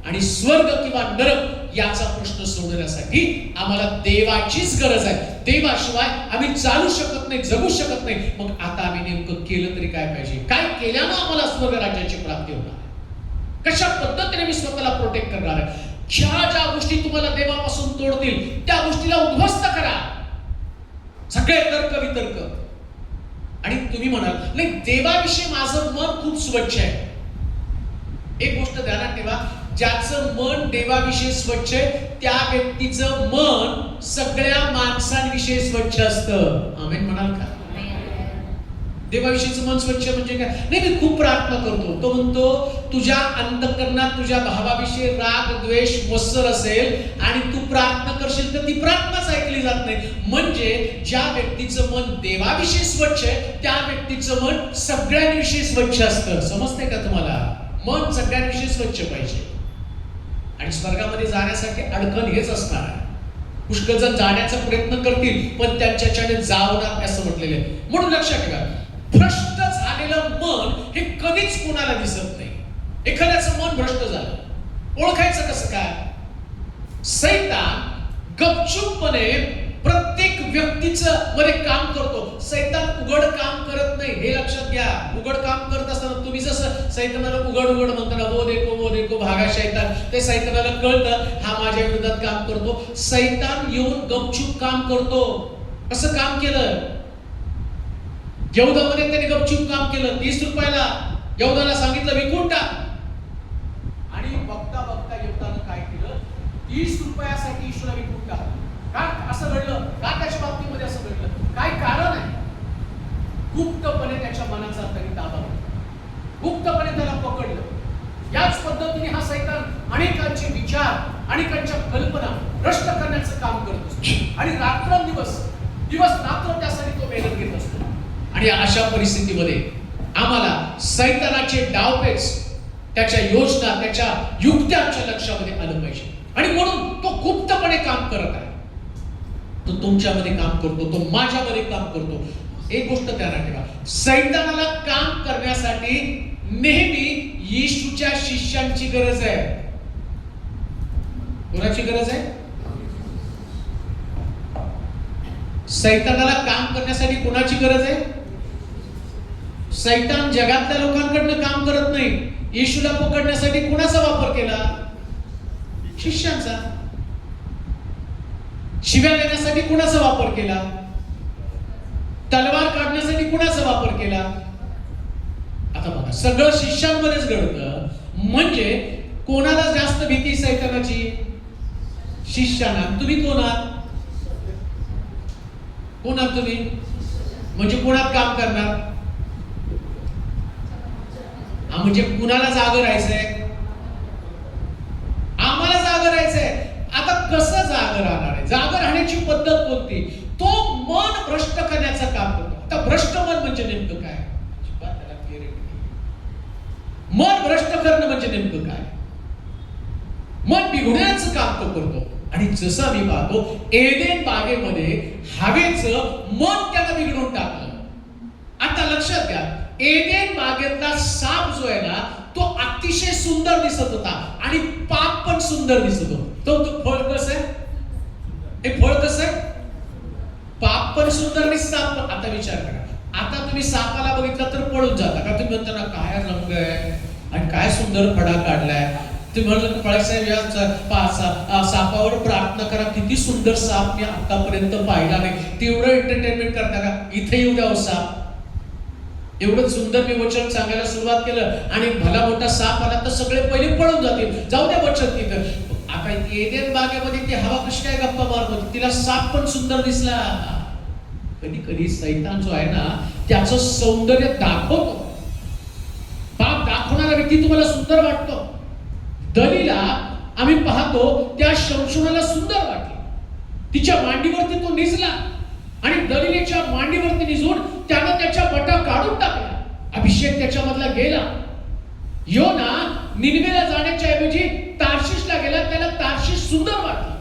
आणि स्वर्ग किंवा नरक याचा प्रश्न सोडवण्यासाठी आम्हाला देवाचीच गरज आहे. देवाशिवाय आम्ही चालू शकत नाही, जगू शकत नाही. मग आता आम्ही नेमकं केलं तरी काय पाहिजे? काय केल्यानं आम्हाला स्वर्ग राज्याची प्राप्ती होणार? कशा पद्धतीने मी स्वतःला प्रोटेक्ट करणार आहे? ज्या गोष्टी तुम्हाला देवापासून तोडतील त्या गोष्टीला उद्ध्वस्त करा. सगळे तर्क वितर्क. आणि तुम्ही म्हणाल नाही देवाविषयी माझं मन खूप स्वच्छ आहे. एक गोष्ट ध्यानात ठेवा, ज्याचं मन देवाविषयी स्वच्छ आहे त्या व्यक्तीचं मन सगळ्या माणसांविषयी स्वच्छ असतं. आमेन म्हणाल का? देवाविषयीचं मन स्वच्छ म्हणजे काय? नाही मी खूप प्रार्थना करतो, तो म्हणतो तुझ्या अंतःकरणात तुझ्या भावाविषयी राग द्वेष मत्सर असेल आणि तू प्रार्थना करशील तर ती प्रार्थनाच ऐकली जात नाही. म्हणजे ज्या व्यक्तीचं मन देवाविषयी स्वच्छ आहे त्या व्यक्तीचं मन सगळ्यांविषयी स्वच्छ असतं. समजते का तुम्हाला? मन सगळ्यांविषयी स्वच्छ पाहिजे. आणि स्वर्गामध्ये जाण्यासाठी अडचण हेच असणार आहे. पुष्कळ जण जाण्याचा प्रयत्न करतील पण त्यांच्याच्याने जावणार असं म्हटलेलं आहे. म्हणून लक्षात ठेवा, भ्रष्ट झालेलं मन हे कधीच कोणाला दिसत नाही. एखाद्याचं मन भ्रष्ट झालं ओळखायचं कसं काय? सैतान गपचूपपणे प्रत्येक व्यक्तीचं मध्ये काम करतो. सैतान उघड काम करत नाही, हे लक्षात घ्या. उघड काम करत असताना तुम्ही जसं सैतानाला उघड म्हणताना वो देखो भागा शैतान, ते सैतानाला कळतं हा माझ्या विरोधात काम करतो. सैतान येऊन गपचूप काम करतो. कसं काम केलं? यहूदामध्ये त्याने गपचूप काम केलं. 30 रुपयाला यहूदाला सांगितलं विकून टाक. आणि बघता यहूदानं काय केलं? 30 रुपयासाठी येशूला विकून टाक. का असं घडलं? का त्याच्या बाबतीमध्ये असं घडलं? काय कारण आहे? गुप्तपणे त्याच्या मनाचा त्यांनी ताबा घेतला, गुप्तपणे त्याला पकडलं. याच पद्धतीने हा सैतान अनेकांचे विचार, अनेकांच्या कल्पना भ्रष्ट करण्याचं काम करत असतो. आणि रात्रंदिवस रात्र त्यासाठी तो मेहनत घेत असतो. आणि अशा परिस्थितीमध्ये आम्हाला सैतानाचे डावपेच, त्याच्या योजना, त्याच्या युक्त्या आमच्या लक्षामध्ये आलं पाहिजे. आणि म्हणून तो गुप्तपणे काम करत आहे. तो तुमच्यामध्ये काम करतो, तो माझ्यामध्ये काम करतो. एक गोष्ट ध्यानात ठेवा, सैतानाला काम करण्यासाठी नेहमी येशूच्या शिष्यांची गरज आहे. कोणाची गरज आहे? सैतानाला काम करण्यासाठी कोणाची गरज आहे? सैतान जगातल्या लोकांकडनं काम करत नाही. येशूला पकडण्यासाठी कोणाचा वापर केला? शिष्यांचा. शिव्या देण्यासाठी कोणाचा वापर केला? तलवार काढण्यासाठी कुणाचा वापर केला? आता बघा, सगळं शिष्यांमध्येच घडतं. म्हणजे कोणाला जास्त भीती सैतानाची? शिष्यांना. तुम्ही कोणात? कोणात तुम्ही? म्हणजे कोणात काम करणार? म्हणजे कुणाला जागं राहायचंय? आम्हाला जागं राहायचंय. आता कसं जागं राहणार आहे? जागं राहण्याची पद्धत कोणती? तो मन भ्रष्ट करण्याचं काम करतो. आता भ्रष्ट मन म्हणजे नेमकं काय? मन भ्रष्ट करणं म्हणजे नेमकं काय? मन बिघडण्याचं काम तो करतो. आणि जसं आम्ही पाहतो एदेन बागेमध्ये हवेचं मन त्याला बिघडून टाकलं. आता लक्षात घ्या, एदेन बागेतला साप जो आहे ना, तो अतिशय सुंदर दिसत होता आणि पाप पण सुंदर दिसत होता. तो फळ कसं आहे? हे फळ कसं आहे? पाप पण सुंदर आणि साप पण. आता विचार करा, आता तुम्ही सापाला बघितलं तर पळून जाता का? तुम्ही म्हणता ना, काय रंग आहे आणि काय सुंदर फडा काढलाय. तुम्ही म्हणलं फळसाहेब या सापावर प्रार्थना करा, किती सुंदर साप मी आतापर्यंत पाहिला नाही. तेवढं एंटरटेनमेंट करता का? इथे येऊ द्या साप. एवढं सुंदर मी वचन सांगायला सुरुवात केलं आणि भला मोठा साप आला तर सगळे पहिले पळून जातील. जाऊ द्या वचन तिथं. आता एदेन बागेमध्ये ती हवा कशी काय गप्पा मारत होती? तिला साप पण सुंदर दिसला. कधी कधी सैतान जो आहे ना, त्याचं सौंदर्य दाखवतो. पाप दाखवणारा व्यक्ती तुम्हाला सुंदर वाटतो. दलीला आम्ही पाहतो, त्या शमशोनाला सुंदर वाटले. तिच्या मांडीवरती तो निजला आणि दलीलेच्या मांडीवरती निजून त्यानं त्याच्या बटा काढून टाकला. अभिषेक त्याच्यामधला गेला. योना निनवेला जाण्याच्या ऐवजी तार्शिशला गेला. त्याला तार्शिश सुंदर वाटलं.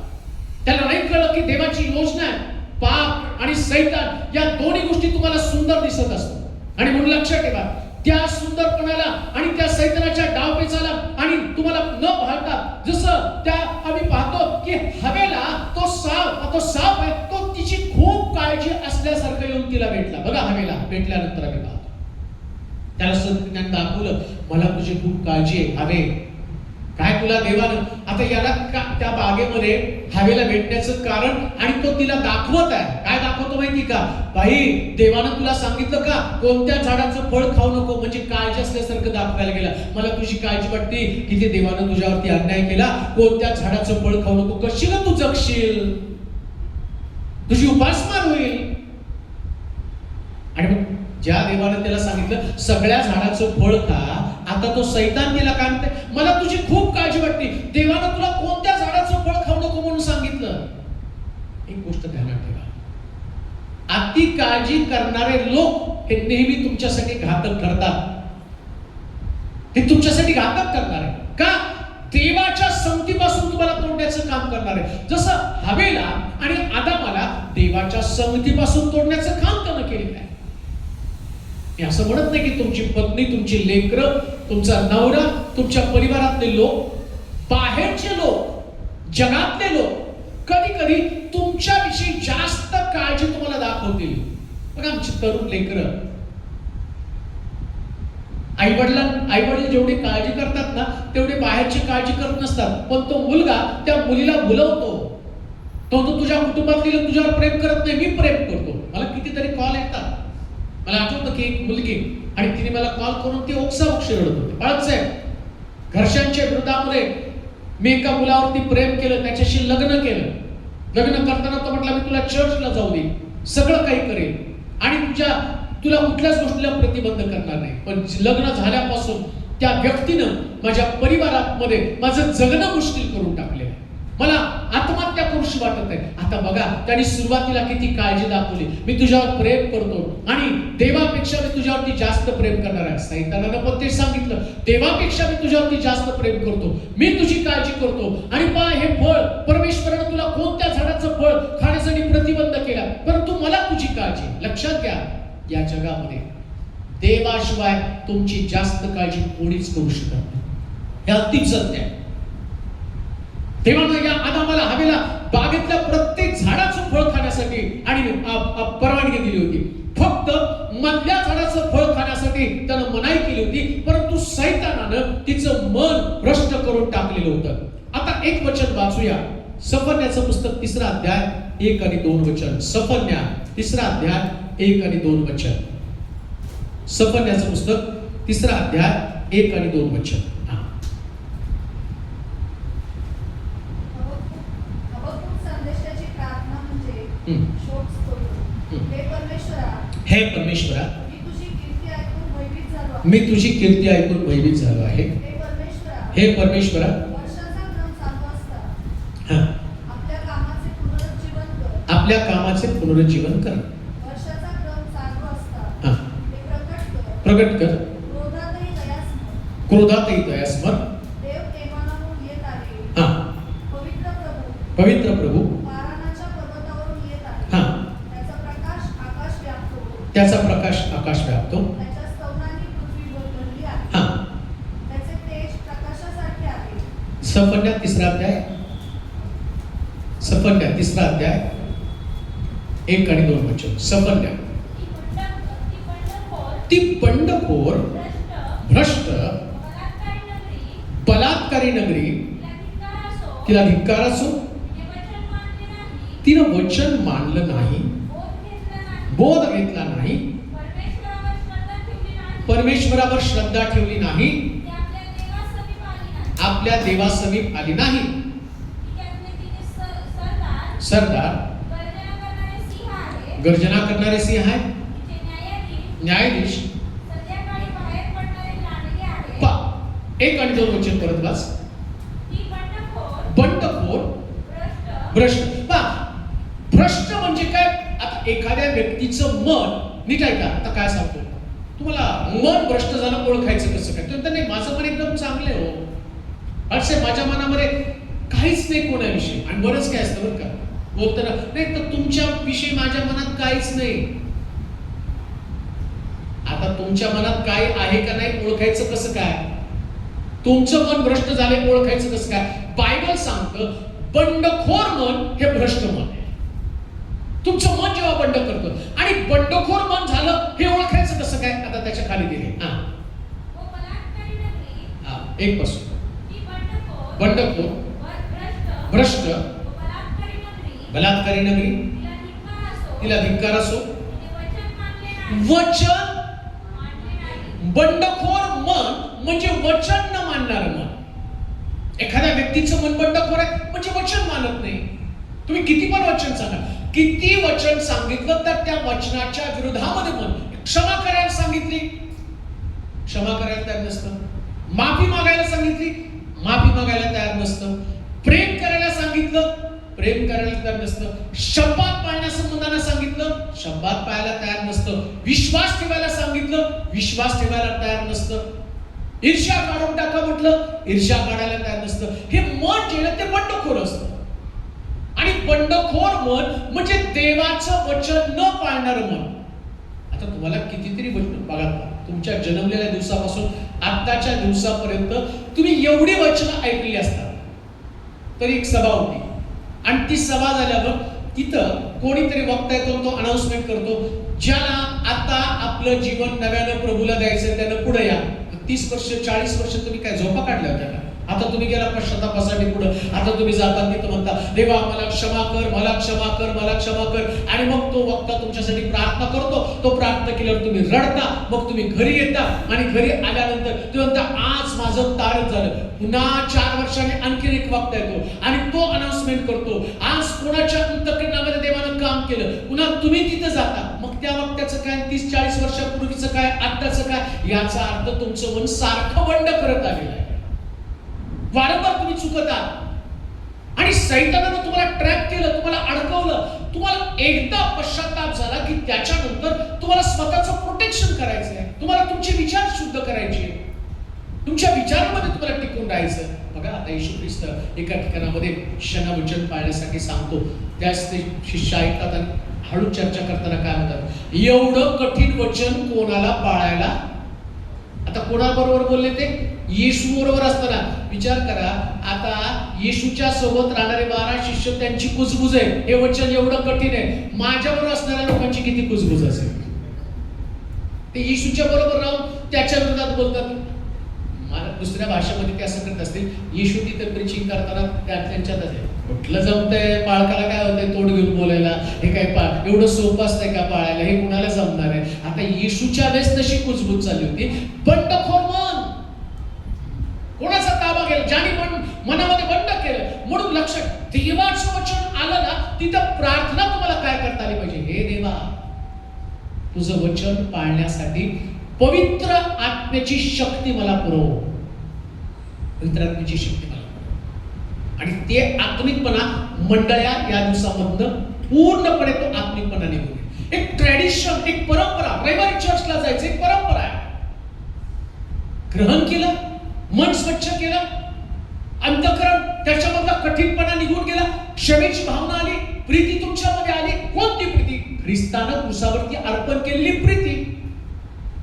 त्याला नाही कळलं की देवाची योजना आहे. पाप आणि सैतान या दोन्ही गोष्टी तुम्हाला सुंदर दिसत असतात. आणि म्हणून लक्षात ठेवा, त्या सुंदरपणाला आणि त्या सैतानाच्या डावपेचाला आणि तुम्हाला न पाहता, जसं त्या आम्ही पाहतो की हवेला तो साप आहे, तो तिची खूप काळजी असल्यासारखं येऊन तिला भेटला. बघा, हवेला भेटल्यानंतर आम्ही पाहतो त्याला सत्याने दाखवलं, मला तुझी खूप काळजी आहे हवे. काय तुला देवानं आता याला त्या बागेमध्ये हवेला भेटण्याचं कारण आणि तो तिला दाखवत आहे. काय दाखवतो माहिती का? बाई, देवानं तुला सांगितलं का कोणत्या झाडाचं फळ खाऊ नको? म्हणजे काळजी असल्यासारखं दाखवायला गेला. मला तुझी काळजी वाटते की ते देवानं तुझ्यावरती अन्याय केला. कोणत्या झाडाचं फळ खाऊ नको. कशी का तू जगशील? तुझी उपासमार होईल. आणि मग ज्या देवानं त्याला सांगितलं सगळ्या झाडाचं फळ खा, आता तो सैतान तिला काय म्हणते? मला तुझी खूप काळजी वाटते. देवानं तुला कोणत्या झाडाचं फळ खाऊ नको म्हणून सांगितलं? एक गोष्ट ध्यानात ठेवा, अति काळजी करणारे लोक हे नेहमी तुमच्यासाठी घातक ठरतात. ते तुमच्यासाठी घातक करणार आहे का? देवाच्या संगतीपासून तुम्हाला तोडण्याचं काम करणार आहे. जसं हवेला आणि आदामाला देवाच्या संगतीपासून तोडण्याचं काम त्यानं केलेलं आहे. मी असं म्हणत नाही की तुमची पत्नी, तुमची लेकरं, तुमचा नवरा, तुमच्या परिवारातले लोक, बाहेरचे लोक, जगातले लोक कधी कधी तुमच्याविषयी जास्त काळजी तुम्हाला दाखवतील. पण आमची तरुण लेकरं आई-वडील जेवढी काळजी करतात ना, तेवढी बाहेरची काळजी करत नसतात. पण तो मुलगा त्या मुलीला बोलवतो, तो तुझ्या कुटुंबातली तुझ्यावर प्रेम करत नाही, मी प्रेम करतो. मला कितीतरी कॉल येतात. मला आठवतं की एक मुलगी आणि तिने मला कॉल करून ती ओक्साबोक्ष रडत होती. बाळासाहेब, घरच्यांच्या विरोधामुळे मी एका मुलावरती प्रेम केलं, त्याच्याशी लग्न केलं. लग्न करताना तो म्हटला, मी तुला चर्चला जाऊ दे, सगळं काही करेल आणि तुला कुठल्याच गोष्टीला प्रतिबंध करणार नाही. पण लग्न झाल्यापासून त्या व्यक्तीनं माझ्या परिवारामध्ये माझं जगणं मुश्किल करून टाकले. मला आत्महत्या करूशी वाटत आहे. आता बघा, त्यांनी सुरुवातीला किती काळजी दाखवली, मी तुझ्यावर प्रेम करतो आणि देवापेक्षा मी तुझ्यावरती जास्त प्रेम करणार आहे. सैतानानं पण ते सांगितलं, देवापेक्षा मी तुझ्यावरती जास्त प्रेम करतो, मी तुझी काळजी करतो. आणि पहा, हे फळ परमेश्वरानं तुला कोणत्या झाडाचं फळ खाण्यासाठी प्रतिबंध केला, परंतु मला तुझी काळजी. लक्षात घ्या, या जगामध्ये देवाशिवाय तुमची जास्त काळजी कोणीच करू शकत नाही. हे अगदी सत्य आहे. देवानं या आदामाला हवेला बागेतल्या प्रत्येक झाडाचं फळ खाण्यासाठी आणि परवानगी दिली होती. फक्त मधल्या झाडाचं फळ खाण्यासाठी त्यानं मनाई केली होती. परंतु सैतानानं तिचं मन भ्रष्ट करून टाकलेलं होतं. आता एक वचन वाचूया, सफन्याचं पुस्तक 3रा अध्याय 1 आणि 2 वचन. सफन्या 3रा अध्याय 1 आणि 2 वचन. सफन्याचं पुस्तक 3रा अध्याय 1 आणि 2 वचन. संदेशाची प्रार्थना म्हणजे हम्म. शोकस्तोत्र. हे परमेश्वरा, हे परमेश्वरा, मी तुझी कीर्ती ऐकून भयभीत झालो आहे. मी तुझी कीर्ती ऐकून भयभीत झालो आहे. हे परमेश्वरा, हे परमेश्वरा, वर्षाचा क्रम चालू असता हा, आपल्या कामाचे पुनरुज्जीवन कर. आपल्या कामाचे पुनरुज्जीवन कर. वर्षाचा क्रम चालू असता हा, ते प्रकट कर. प्रगट कर. क्रोधातही दयास्मर. क्रोधातही दयास्मर. देव प्रेमानं येत आहे. हा, पवित्र प्रभू पवित्र प्रभू, पारानाच्या पर्वतावरून येत आहे. हा, त्याचा प्रकाश आकाश व्यापतो. त्याचा प्रकाश आकाश व्यापतो. त्याच्या स्तवनांनी पृथ्वी भरलेली आहे. हा, त्याचे तेज प्रकाशासारखे आहे. सफन्या 3रा अध्याय, सफन्या 3रा अध्याय 1 आणि 2 वचन. सफन्या, ती बंडखोर, भ्रष्ट, बलात्कारी नगरी, तिला धिक्कार असो, तिनं वचन मानलं नाही, बोध घेतला नाही, परमेश्वरावर श्रद्धा ठेवली नाही, आपल्या देवासमीप आली नाही. सरदार, गर्जना करणारे सिंह आहे. न्यायाधीश, 1 आणि 2 वचन परत वाच. बंडखोर, भ्रष्ट. भ्रष्ट म्हणजे काय? आता एखाद्या व्यक्तीचं मन, नीट ऐका, आता काय सांगतो तुम्हाला, मन भ्रष्ट झालं ओळखायचं कसं काय? तर नाही, माझं मन एकदम चांगलं आहे हो, असे माझ्या मनामध्ये काहीच नाही कोणाविषयी. आणि बरंच काय असतं बरं का बोलताना, नाही तर तुमच्या विषयी माझ्या मनात काहीच नाही. आता तुमच्या मनात काय आहे का नाही ओळखायचं कसं काय? तुमचं मन भ्रष्ट झाले ओळखायचं कसं काय? बायबल सांगतं बंडखोर मन हे भ्रष्ट मन आहे. तुमचं मन जेव्हा बंड करतं आणि बंडखोर मन झालं हे ओळखायचं कसं काय? आता त्याच्या खाली दिले. हा, 1 पासून. बंडखोर, भ्रष्ट, बलात्कारी नगरी, तिला धिक्कार असो, वचन. बंडखोर मन म्हणजे वचन न मानणारं मन. एखाद्या व्यक्तीचं मन बंडखोर आहे म्हणजे वचन मानत नाही. तुम्ही किती पण वचन सांगा, किती वचन सांगितलं तर त्या वचनाच्या विरोधामध्ये मन. क्षमा करायला सांगितली, क्षमा करायला तयार नसतं. माफी मागायला सांगितली, माफी मागायला तयार नसतं. प्रेम करायला सांगितलं, प्रेम करायला तयार नसतं. शब्दात पाळण्यासंबंधानं सांगितलं, शब्दात पाळायला तयार नसतं. विश्वास ठेवायला सांगितलं, विश्वास ठेवायला तयार नसतं. ईर्ष्या काढून टाका म्हटलं, ईर्ष्या काढायला तयार नसतं. हे मन जे आहे ते बंडखोर असतं. आणि बंडखोर मन म्हणजे देवाचं वचन न पाळणारं मन. आता तुम्हाला कितीतरी वचन बघा, तुमच्या जन्मलेल्या दिवसापासून आत्ताच्या दिवसापर्यंत तुम्ही एवढी वचनं ऐकली असतात. तरी एक सभा होती आणि ती सभा झाल्यावर तिथं कोणीतरी वक्ता येतो, तो अनाउन्समेंट करतो, ज्याला आता आपलं जीवन नव्यानं प्रभूला द्यायचं त्यानं पुढे या. 30 वर्ष 40 वर्ष तुम्ही काय झोपा काढल्या होत्या का? आता तुम्ही गेला पश्चातापासाठी पुढे. आता तुम्ही जातात तिथं म्हणता, देवा मला क्षमा कर, मला क्षमा कर, मला क्षमा कर. आणि मग तो वक्ता तुमच्यासाठी प्रार्थना करतो. तो प्रार्थना केल्यावर तुम्ही रडता. मग तुम्ही घरी येता आणि घरी आल्यानंतर तुम्ही म्हणता, आज माझं तारण झालं. पुन्हा 4 वर्षांनी आणखी एक वक्ता येतो आणि तो अनाउन्समेंट करतो, आज कोणाच्या अंतःकरणामध्ये देवानं काम केलं. पुन्हा तुम्ही तिथं जाता. मग त्या वक्त्याचं काय, 30-40 वर्षापूर्वीचं काय, आत्ताचं काय? याचा अर्थ तुमचं मन सारखं बंड करत आलेलं आहे. वारंवार तुम्ही चुकत आहात आणि सैतानानं तुम्हाला ट्रॅप केलं, तुम्हाला अडकवलं. तुम्हाला एकदा पश्चाताप झाला की त्याच्यानंतर तुम्हाला स्वतःचं प्रोटेक्शन करायचं आहे. तुम्हाला तुमचे विचार शुद्ध करायचे, तुमच्या विचारांमध्ये तुम्हाला टिकून राहायचं. बघा आता येशू ख्रिस्त एका ठिकाणामध्ये क्षणवचन पाळण्यासाठी सांगतो, त्याच ते शिष्य ऐकतात आणि हळू चर्चा करताना काय म्हणतात, एवढं कठीण वचन कोणाला पाळायला. आता कोणाबरोबर बोलले ते? येशू बरोबर असताना. विचार करा, आता येशूच्या सोबत राहणारे 12 शिष्य, त्यांची कुजबुज आहे, हे वचन एवढं कठीण आहे. माझ्याबरोबर असणाऱ्या लोकांची किती कुजबुज असेल? ते येशूच्या बरोबर राहून त्याच्या विरोधात बोलतात. मला दुसऱ्या भाषेमध्ये ते असं करत असतील, येशूनी तर प्रीचिंग करताना त्यांच्यातच आहे. कुठलं जमतंय, बाळकाला काय होतंय तोंड घेऊन बोलायला, हे काय एवढं सोपं असतंय का पाळायला, हे कुणाला जमणार आहे. आता येशूच्या वेळेस तशी कुजबूज चालली होती. बंडखोर मन, कोणाचा ताबा गेला, ज्याने मनामध्ये बंड केलं. म्हणून लक्षात, देवाचं वचन आलं ना, तिथं प्रार्थना तुम्हाला काय करता आली पाहिजे, हे देवा तुझं वचन पाळण्यासाठी पवित्र आत्म्याची शक्ती मला पुरव, पवित्र आत्म्याची शक्ती मला पुरव. आणि ते आत्मिकपणा मंडळ्या या दिवसामधनं पूर्णपणे तो आत्मिकपणा निघून, एक ट्रॅडिशन, एक परंपरा, रविवारी चर्चला जायचं एक परंपरा आहे, ग्रहण केलं, मन स्वच्छ केलं, अंतःकरण त्याच्यामधला कठीणपणा निघून गेला, क्षमेची भावना आली, प्रीती तुमच्यामध्ये आली. कोणती प्रीती? ख्रिस्तानं क्रूसावरती अर्पण केलेली प्रीती.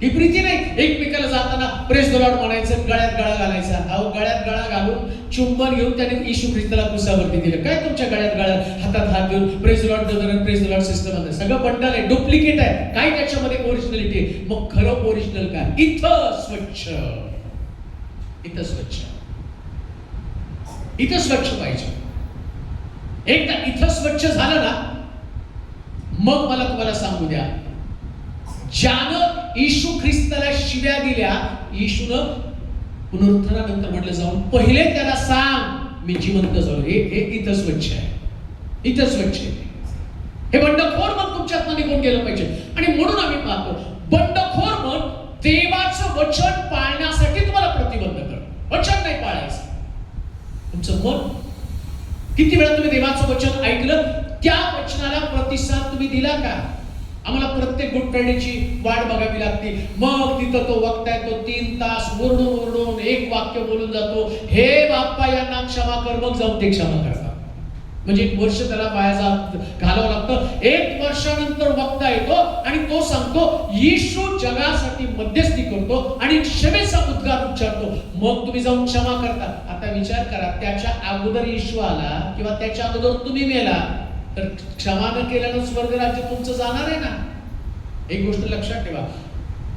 ही प्रीती नाही एकमेकाला जाताना प्रेज द लॉर्ड म्हणायचं, गळ्यात गळा घालायचा. अहो, गळ्यात गळा घालून चुंबन घेऊन त्याने येशू ख्रिस्ताला क्रूसावरती दिलं. काय तुमच्या गळ्यात गळा, हातात हात घेऊन praise the Lord, praise the Lord system मध्ये सगळं बंडल आहे, डुप्लिकेट आहे. काय त्याच्यामध्ये ओरिजिनलिटी आहे? मग खरं ओरिजिनल काय? इथं स्वच्छ, इथं स्वच्छ, इथं स्वच्छ पाहिजे. एकदा इथं स्वच्छ झालं ना, मग मला तुम्हाला सांगू द्या, ज्यानं येशू ख्रिस्ताला शिव्या दिल्या, येशूनं पुनरुत्थानानंतर म्हटलं जाऊन पहिले त्याला सांग मी जिवंत झालो. हे इथं स्वच्छ आहे, इथं स्वच्छ आहे. हे बंडखोर मन तुमच्यात निघून गेलं पाहिजे. आणि म्हणून आम्ही पाहतो, बंडखोर मन देवाचं वचन पाळण्यासाठी तुम्हाला प्रतिबंध करतं. वचन नाही पाळायचं. तुमचं मन, किती वेळा तुम्ही देवाचं वचन ऐकलं, त्या वचनाला प्रतिसाद तुम्ही दिला का? आम्हाला प्रत्येक गुड फ्रायडेची वाट बघावी लागते. मग तिथं तो वक्ता येतो, 3 तास ओरडून एक वाक्य बोलून जातो, हे बाप्पा यांना क्षमा कर, मग जाऊन ते क्षमा करतात. म्हणजे 1 वर्ष त्याला पायाचा घालावं लागतं. 1 वर्षानंतर वक्ता येतो आणि तो सांगतो येशू जगासाठी मध्यस्थी करतो आणि क्षमेचा उद्गार उच्चारतो, मग तुम्ही जाऊन क्षमा करता. आता विचार करा, त्याच्या अगोदर येशू आला किंवा त्याच्या अगोदर तुम्ही मेला तर क्षमा न केल्यानं स्वर्ग राज्य तुमचं जाणार आहे ना. एक गोष्ट लक्षात ठेवा,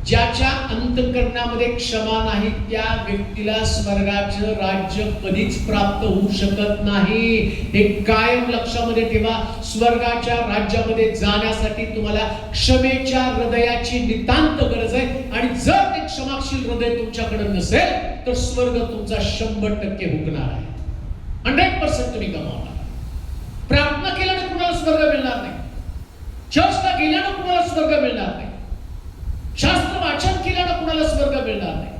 ज्याच्या अंतःकरणामध्ये क्षमा नाही त्या व्यक्तीला स्वर्गाचं राज्य कधीच प्राप्त होऊ शकत नाही. हे कायम लक्षामध्ये ठेवा. स्वर्गाच्या राज्यामध्ये जाण्यासाठी तुम्हाला क्षमेच्या हृदयाची नितांत गरज आहे. आणि जर ते क्षमाशील हृदय तुमच्याकडे नसेल तर स्वर्ग तुमचा 100% हुकणार आहे. 100% तुम्ही गमावणार. प्रार्थना केल्यानं कुणाला स्वर्ग मिळणार नाही, चर्चला गेल्यानं कुणाला स्वर्ग मिळणार नाही, शास्त्र वाचन केल्यानं कुणाला स्वर्ग मिळणार नाही.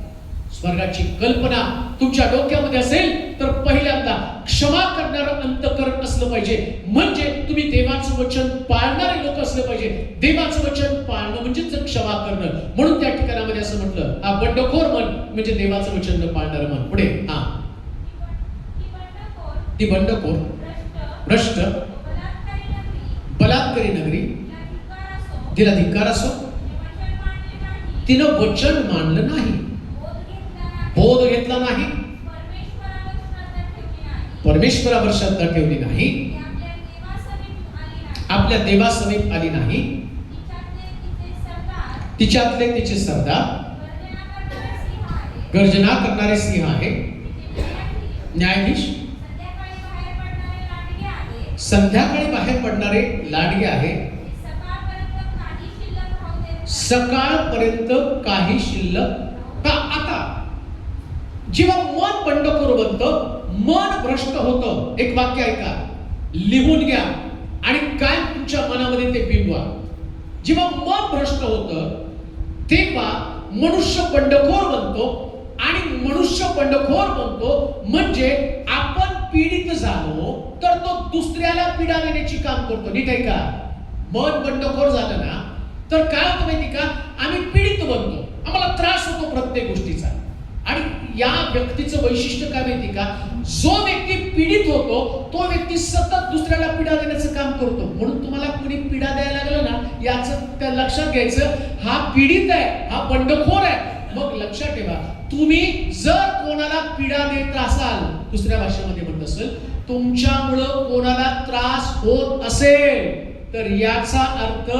स्वर्गाची कल्पना तुमच्या डोक्यामध्ये असेल तर पहिल्यांदा क्षमा करणारं अंतःकरण असलं पाहिजे. म्हणजे तुम्ही देवाचं वचन पाळणारे लोक असले पाहिजे. देवाचं वचन पाळणं म्हणजेच क्षमा करणं. म्हणून त्या ठिकाणामध्ये असं म्हटलं, हा बंडखोर मन म्हणजे देवाचं वचन न पाळणारं मन. पुढे, हा, ती बंडखोर, भ्रष्ट, बलात्कारी नगरी, तिला धिक्कार असो, तिनं वचन मानलं नाही, बोध घेतला नाही, परमेश्वरावर श्रद्धा ठेवली नाही, आपल्या देवासमीप आली नाही, तिच्यातले तिचे सरदार गर्जना करणारे सिंह आहे, न्यायाधीश संध्याकाळी बाहेर पडणारे लांडगे आहे, सकाळपर्यंत काही शिल्लक. आता जेव्हा मन बंडखोर बनतं, मन भ्रष्ट होतं, एक वाक्य ऐका, लिहून घ्या आणि काय तुमच्या मनामध्ये ते बिंबवा. जेव्हा मन भ्रष्ट होतं तेव्हा मनुष्य बंडखोर बनतो. आणि मनुष्य बंडखोर बनतो म्हणजे आपण पीडित झालो तर तो दुसऱ्याला पीडा देण्याची काम करतो. नीट आहे का? मन बंडखोर झालं ना तर काय होतं माहिती का, आम्ही पीडित बनतो, आम्हाला त्रास होतो प्रत्येक गोष्टीचा. आणि या व्यक्तीचं वैशिष्ट्य काय माहिती का, जो व्यक्ती पीडित होतो तो व्यक्ती सतत दुसऱ्याला पीडा देण्याचं काम करतो. म्हणून तुम्हाला कोणी पीडा द्यायला लागलं ना, याचं त्या लक्षात घ्यायचं, हा पीडित आहे, हा बंडखोर आहे. मग लक्षात ठेवा, तुम्ही जर कोणाला पीडा देत असाल, दुसऱ्या भाषेमध्ये म्हणत असेल, तुमच्यामुळं कोणाला त्रास होत असेल तर याचा अर्थ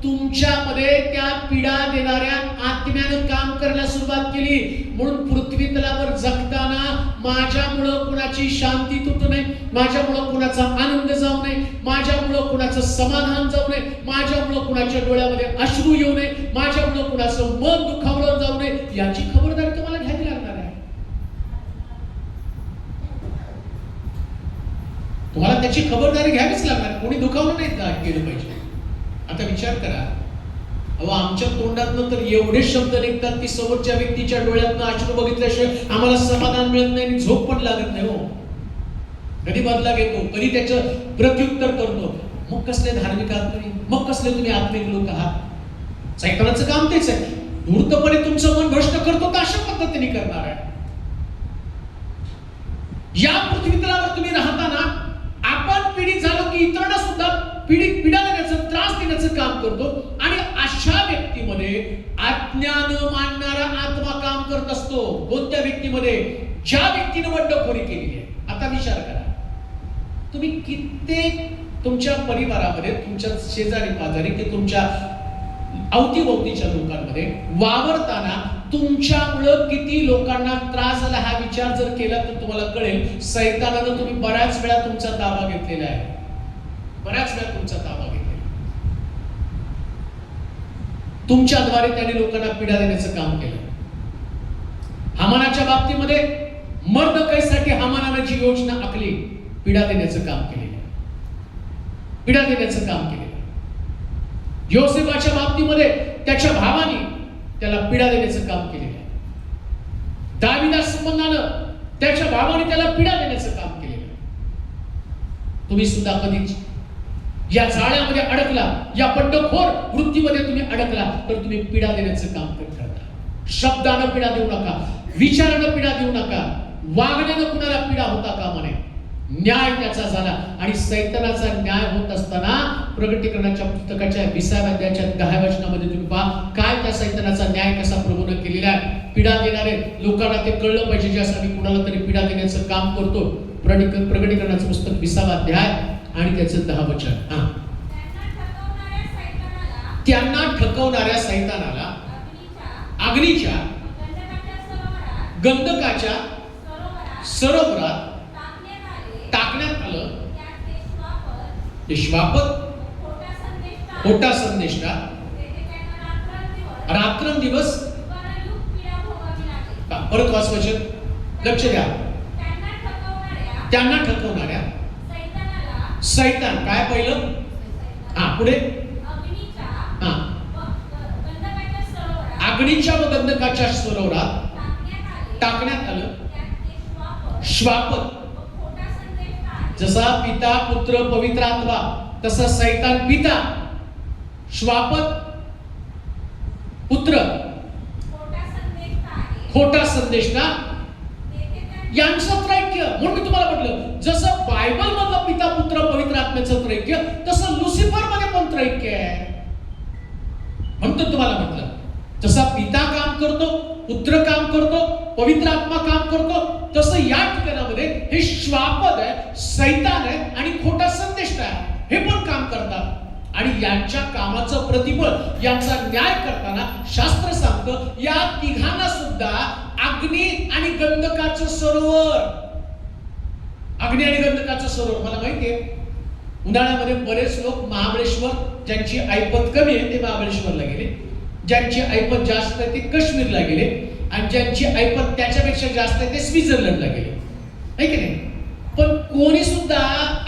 तुमच्यामध्ये त्या पीडा देणाऱ्या आत्म्यानं काम करायला सुरुवात केली. म्हणून पृथ्वी तलावर जगताना माझ्यामुळं कुणाची शांती तुटू नये, माझ्यामुळं कुणाचा आनंद जाऊ नये, माझ्यामुळं कुणाचं समाधान जाऊ नये, माझ्यामुळं कुणाच्या डोळ्यामध्ये अश्रू येऊ नये, माझ्यामुळं कुणाचं मन दुखावलं जाऊ नये, याची खबरदारी तुम्हाला घ्यावी लागणार आहे. तुम्हाला त्याची खबरदारी घ्यावीच लागणार. कोणी दुखावलं नाही का केलं पाहिजे. आता विचार करा, अहो आमच्या तोंडातनं तर एवढे शब्द निघतात की समोरच्या व्यक्तीच्या डोळ्यातनं अश्रू बघितल्याशिवाय आम्हाला समाधान मिळत नाही आणि झोप पण लागत नाही. हो, कधी बदला घेतो, कधी त्याचं प्रत्युत्तर करतो. मग कसले धार्मिक आत्मे, मग कसले तुम्ही आत्मिक लोक आहात. सैतानाचं काम तेच आहे, धूर्तपणे तुमचं मन भ्रष्ट करतो तर अशा पद्धतीने करणार आहे. या पृथ्वी तलावर तुम्ही राहताना आपण पीडित झालो की इतरांना सुद्धा पीडा देण्याचं, त्रास देण्याचं काम करतो. आणि अशा व्यक्तीमध्ये अज्ञान मानणारा आत्मा काम करत असतो. कोणत्या व्यक्तीमध्ये? ज्या व्यक्तीने बंडखोरी केली आहे. आता विचार करा, तुम्ही कित्येक तुमच्या परिवारामध्ये, तुमच्या शेजारी पाजारी की तुमच्या अवतीभोवतीच्या लोकांमध्ये वावरताना तुमच्यामुळं किती लोकांना त्रास झाला हा विचार जर केला तर तुम्हाला कळेल सैतानानं तुम्ही बऱ्याच वेळा तुमचा ताबा घेतलेला आहे. बऱ्याच वेळा तुमचा ताबा घेतलेला. तुमच्याद्वारे त्याने लोकांना पीडा देण्याचं काम केलं. हामानाच्या बाबतीमध्ये मर्दकैसाठी हामानानं जी योजना आखली, पीडा देण्याचं काम केलेलं, पीडा देण्याचं काम केलेलं. योसेफाच्या बाबतीमध्ये त्याच्या भावाने त्याला पीडा देण्याचं काम केलेलं आहे. दाविदा संबंधानं त्याच्या भावाने त्याला पीडा देण्याचं काम केलेलं आहे. तुम्ही सुद्धा कधीच या जाळ्यामध्ये अडकला, या बंडखोर वृत्तीमध्ये तुम्ही अडकला तर तुम्ही पीडा देण्याचं काम करता. शब्दानं पीडा देऊ नका, विचारानं पीडा देऊ नका, वागण्यानं कुणाला पीडा होता कामा नये. न्याय त्याचा झाला. आणि सैतानाचा न्याय होत असताना प्रगटीकरणाच्या पुस्तकाच्या 20व्या अध्यायाच्या 10व्या वचनामध्ये तुम्ही पहा काय त्या सैतानाचा न्याय कसा प्रभूने केलेला आहे. पीडा देणारे लोकांना ते कळलं पाहिजे, ज्यासाठी आम्ही कुणाला तरी पीडा देण्याचं काम करतो. प्रगटीकरणाचं पुस्तक 20वा अध्याय आणि त्याचं 10 वचन. त्यांना ठकवणाऱ्या सैतानाला अग्नीच्या गंधकाच्या सरोवरात टाकण्यात आलं. ते श्वापद, खोटा संदेष्टा, रात्रंदिवस. परत वाच वचन, लक्ष द्या. त्यांना ठकवणाऱ्या सैतान काय पहिलं, पुढे अग्नीच्या व गंधकाच्या सरोवरात टाकण्यात आलं. श्वापद, जसा पिता पुत्र पवित्र आत्मा तसा सैतान पिता, श्वापद पुत्र, खोटा संदेष्टा यांचं त्रैक्य. म्हणून मी तुम्हाला म्हटलं जसं बायबल मधलं पिता पुत्र पवित्र आत्म्याचं त्रैक्य तसं लुसिफर मध्ये पण त्रैक्य आहे. म्हणतो तुम्हाला म्हटलं जसा पिता काम करतो, पुत्र काम करतो, पवित्र आत्मा काम करतो, तसं या ठिकाणामध्ये हे श्वापद आहे, सैतान आहे आणि खोटा संदेष्टा आहे. हे पण काम करतात. आणि यांच्या कामाचं प्रतिफळ, यांचा न्याय करताना शास्त्र सांगतं या तिघांना सुद्धा अग्नी आणि गंधकाचं सरोवर. अग्नी आणि गंधकाचं सरोवर. मला माहितीये उन्हाळ्यामध्ये बरेच लोक महाबळेश्वर, ज्यांची ऐपत कमी आहे ते महाबळेश्वरला गेले, ज्यांची ऐपत जास्त आहे ते काश्मीरला गेले, आणि ज्यांची ऐपत त्याच्यापेक्षा जास्त आहे ते स्वित्झर्लंडला गेले, आहे की नाही. पण कोणी सुद्धा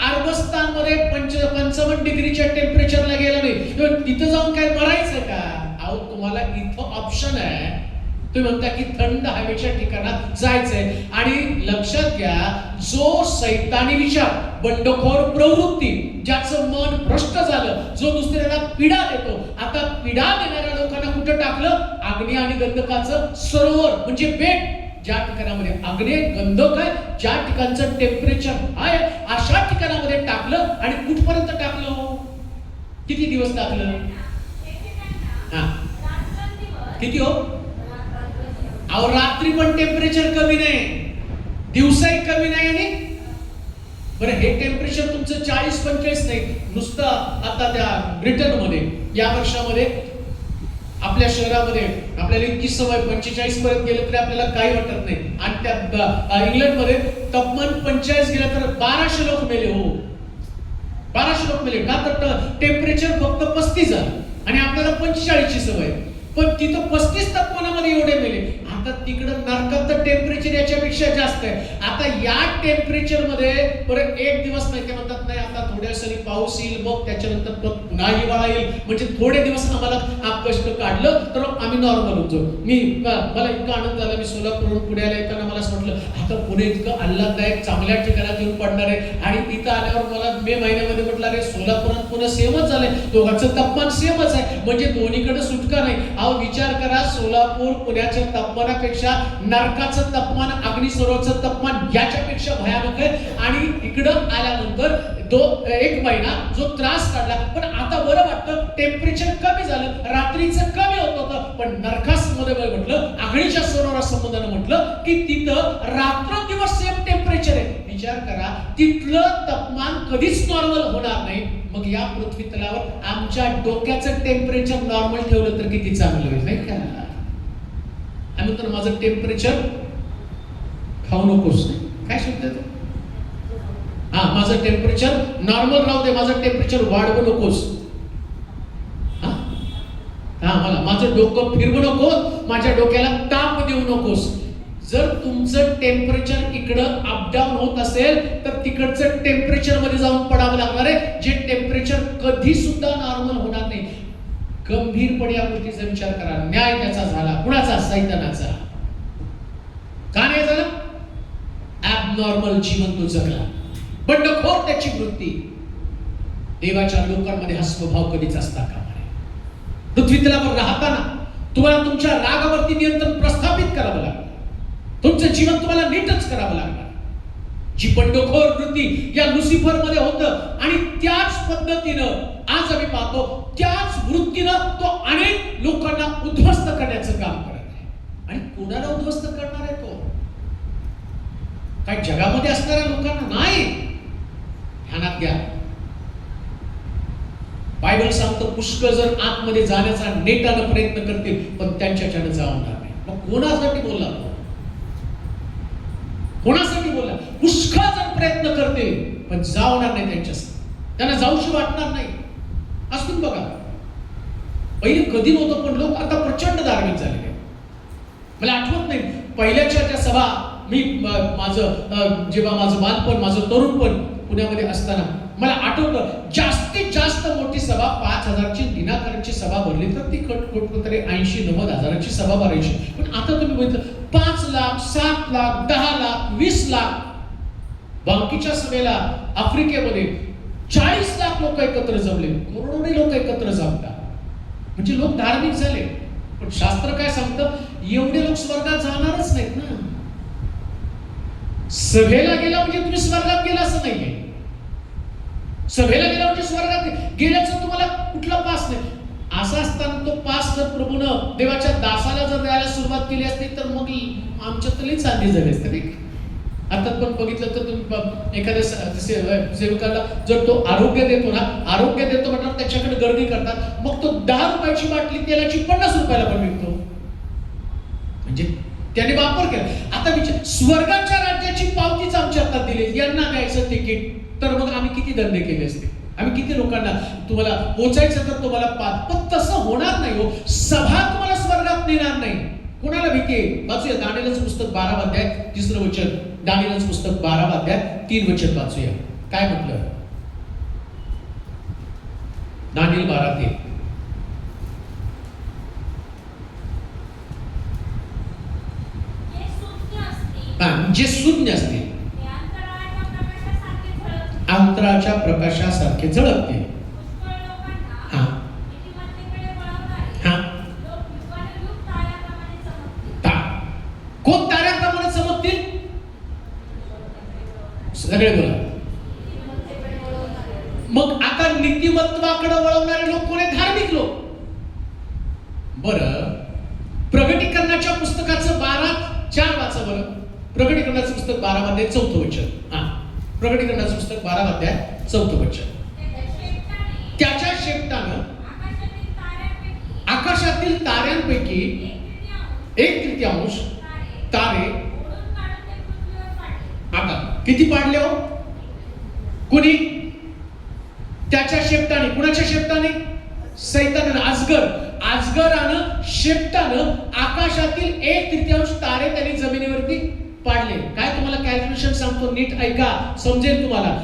अरबस्तानमध्ये 55 डिग्रीच्या टेम्परेचरला गेला नाही. तिथं जाऊन काय मरायचं का? अहो तुम्हाला इथं ऑप्शन आहे. तुम्ही म्हणता की थंड हवेच्या ठिकाणात जायचंय. आणि लक्षात घ्या, जो सैतानी विचार, बंडखोर प्रवृत्ती, ज्याचं मन भ्रष्ट झालं, जो दुसऱ्याला पीडा देतो, आता पीडा देणाऱ्या लोकांना कुठं टाकलं? अग्नी आणि गंधकाचं सरोवर म्हणजे बेट. ज्या ठिकाणामध्ये अग्नी गंधक आहे, ज्या ठिकाणचं टेम्परेचर आहे, अशा ठिकाणामध्ये टाकलं. आणि कुठपर्यंत टाकलं? किती दिवस टाकलं? किती हो? अहो रात्री पण टेम्परेचर कमी नाही, दिवसाही कमी नाही आणि बरं, हे टेम्परेचर तुमचं 40-45 नाही, नुसतं आता त्या ब्रिटनमध्ये या वर्षामध्ये आपल्या शहरामध्ये आपल्याला इतकी सवय 45 पर्यंत गेलं तरी आपल्याला काही वाटत नाही, आणि त्या इंग्लंडमध्ये तापमान 45 गेलं तर 1200 लोक मेले. हो, 1200 लोक मेले. का तर टेम्परेचर फक्त 35 झालं आणि आपल्याला 45 ची सवय, पण तिथं 35 तापमानामध्ये एवढे मेले. आता तिकडं नरकात तर टेम्परेचर याच्यापेक्षा जास्त आहे. आता या टेम्परेचर मध्ये परत एक दिवस नाही, ते म्हणतात नाही आता थोड्या दिवसांनी पाऊस येईल, मग त्याच्यानंतर पुन्हा हिवाळा येईल, म्हणजे थोडे दिवस आम्हाला कष्ट काढलं तर आम्ही नॉर्मल होतो. मला इतका आनंद झाला, मी सोलापूरहून पुण्याला येताना मला असं म्हटलं आता पुणे इतकं आल्हाददायक चांगल्या ठिकाणात येऊन पडणार आहे, आणि इथं आल्यावर मला मे महिन्यामध्ये म्हटलं अरे सोलापुरात पुणे सेमच झालंय, दोघांचं तापमान सेमच आहे, म्हणजे दोन्हीकडे सुटका नाही. अहो विचार करा, सोलापूर पुण्याच्या तापमानापेक्षा नरकाचं तापमान, अग्निसरोवरचं तापमान याच्यापेक्षा भयानक आहे. आणि इकडं आल्यानंतर एक महिना जो त्रास काढला, पण आता बरं वाटतं, टेम्परेचर कमी झालं, रात्रीचं कमी होत होतं, पण नरकामध्ये म्हटलं, अग्नीच्या सरोवरासंबंधानं म्हटलं की तिथं रात्रंदिवस सेम टेम्परेचर आहे. विचार करा, तिथलं तापमान कधीच नॉर्मल होणार नाही, मग या पृथ्वी तलावर आमच्या डोक्याचं टेम्परेचर नॉर्मल ठेवलं तर किती चांगलं होईल, नाही का? आणि तर माझं टेम्परेचर खाऊ नकोस, काय शब्द आहे तो? हा, माझं टेम्परेचर नॉर्मल राहू दे, माझं टेम्परेचर वाढवू नकोस. हा, मला माझं डोकं फिरवू नको, माझ्या डोक्याला ताप देऊ नकोस. जर तुमचं टेम्परेचर इकडं अपडाऊन होत असेल तर तिकडचं टेम्परेचर मध्ये जाऊन पडावं लागणार आहे, जे टेम्परेचर कधी सुद्धा नॉर्मल होणार नाही. गंभीरपणे या गोष्टीचा विचार करा. न्याय त्याचा झाला, कुणाचा? सैतानाचा. का नाही झाला? ॲबनॉर्मल जीवन तो जगला, बंडखोर त्याची वृत्ती. देवाच्या लोकांमध्ये हा स्वभाव कधीच असता कामा नये. पृथ्वी तलावर राहताना तुम्हाला तुमच्या रागावरती नियंत्रण प्रस्थापित करावं लागणार, तुमचं जीवन तुम्हाला नीटच करावं लागणार. जी बंडखोर वृत्ती या लुसिफर मध्ये होतं, आणि त्याच पद्धतीनं आज आम्ही पाहतो, त्याच वृत्तीनं तो अनेक लोकांना उद्ध्वस्त करण्याचं काम करत आहे. आणि कोणाला उद्ध्वस्त करणार आहे तो? काय जगामध्ये असणाऱ्या लोकांना नाही. ध्यानात घ्या, बायबल सांगतं पुष्कळ जर आतमध्ये जाण्याचा नेटानं प्रयत्न करतील, पण त्यांच्याच्यानं जाणार नाही. मग कोणासाठी बोलला तो? कोणासाठी बोलला? पुष्कळ जण प्रयत्न करतील, पण जावणार नाही त्यांच्यासाठी, त्यांना जाऊशी वाटणार नाही. आज तुम्ही बघा, पहिले कधी नव्हतं, पण लोक आता प्रचंड धार्मिक झालेले. मला आठवत नाही पहिल्याच्या त्या सभा, मी जेव्हा माझं बालपण, माझं तरुणपण पुण्यामध्ये असताना मला आठवतं, जास्तीत जास्त मोठी सभा 5,000ची दिनाकरची सभा भरली तर ती तरी 80-90 हजाराची सभा भरायची. पण आता तुम्ही बघितलं 5 लाख, 7 लाख, 10 लाख, 20 लाख. बाकीच्या सभेला आफ्रिकेमध्ये 40 लाख लोक एकत्र जमले, करोडोनी लोक एकत्र जमतात. म्हणजे लोक धार्मिक झाले. पण शास्त्र काय सांगतं? एवढे लोक स्वर्गात जाणारच नाहीत ना. सभेला गेला म्हणजे तुम्ही स्वर्गात गेला असं नाहीये. सभेला गेला म्हणजे स्वर्गात गेल्याचं तुम्हाला कुठला पास नाही. असं असताना तो पास जर प्रभूनं देवाच्या दासाला जर द्यायला सुरुवात केली असती तर मग आमच्यातली चांदी झाली असते. आता पण बघितलं तर तुम्ही एखाद्या सेवकाला जर तो आरोग्य देतो ना, आरोग्य देतो म्हटलं त्याच्याकडे गर्दी करतात, मग तो 10 रुपयाची बाटली तेलाची 50 रुपयाला पण विकतो. म्हणजे त्याने वापर केला. आता विचार, स्वर्गाच्या राज्याची पावतीच आमच्या हातात दिली, यांना द्यायचं तिकीट, तर मग आम्ही किती धंदे केले असते, आम्ही किती लोकांना तुम्हाला पोचायचं तर तुम्हाला पण तसं होणार नाही हो. सभा तुम्हाला स्वर्गात नेणार नाही. कोणाला भीती? वाचूया दानिएलचं पुस्तक 12 अध्याय 3 वचन. दानिएलचं पुस्तक 12 अध्याय 3 वचन वाचूया. काय म्हटलं? दानिएल 12:3. जे शून्य असतील अंतराच्या प्रकाशासारखे झळकते. कोण ताऱ्याप्रमाणे चमकतील? सगळे बोला. मग आता नीतिमत्वाकडे वळवणारे लोक कोण? धार्मिक लोक. बरं, प्रगटीकरणाच्या पुस्तकाचं 12:4 वाचा बरं. प्रगटीकरणाचं पुस्तक 12 मध्ये 4 वचन. प्रकटीकरणाचं पुस्तक 12 अध्याय 4 वचन. त्याच्या शेपटानं आकाशातील ताऱ्यांपैकी 1/3 तारे आता किती पाडले हो? कुणी? त्याच्या शेपटाने. कुणाच्या शेपटाने? सैतानानं. अजगरानं शेपटानं आकाशातील 1/3 तारे त्यांनी जमिनीवरती पाडले. काय तुम्हाला कॅल्क्युलेशन सांगतो, नीट ऐका, समजेल तुम्हाला.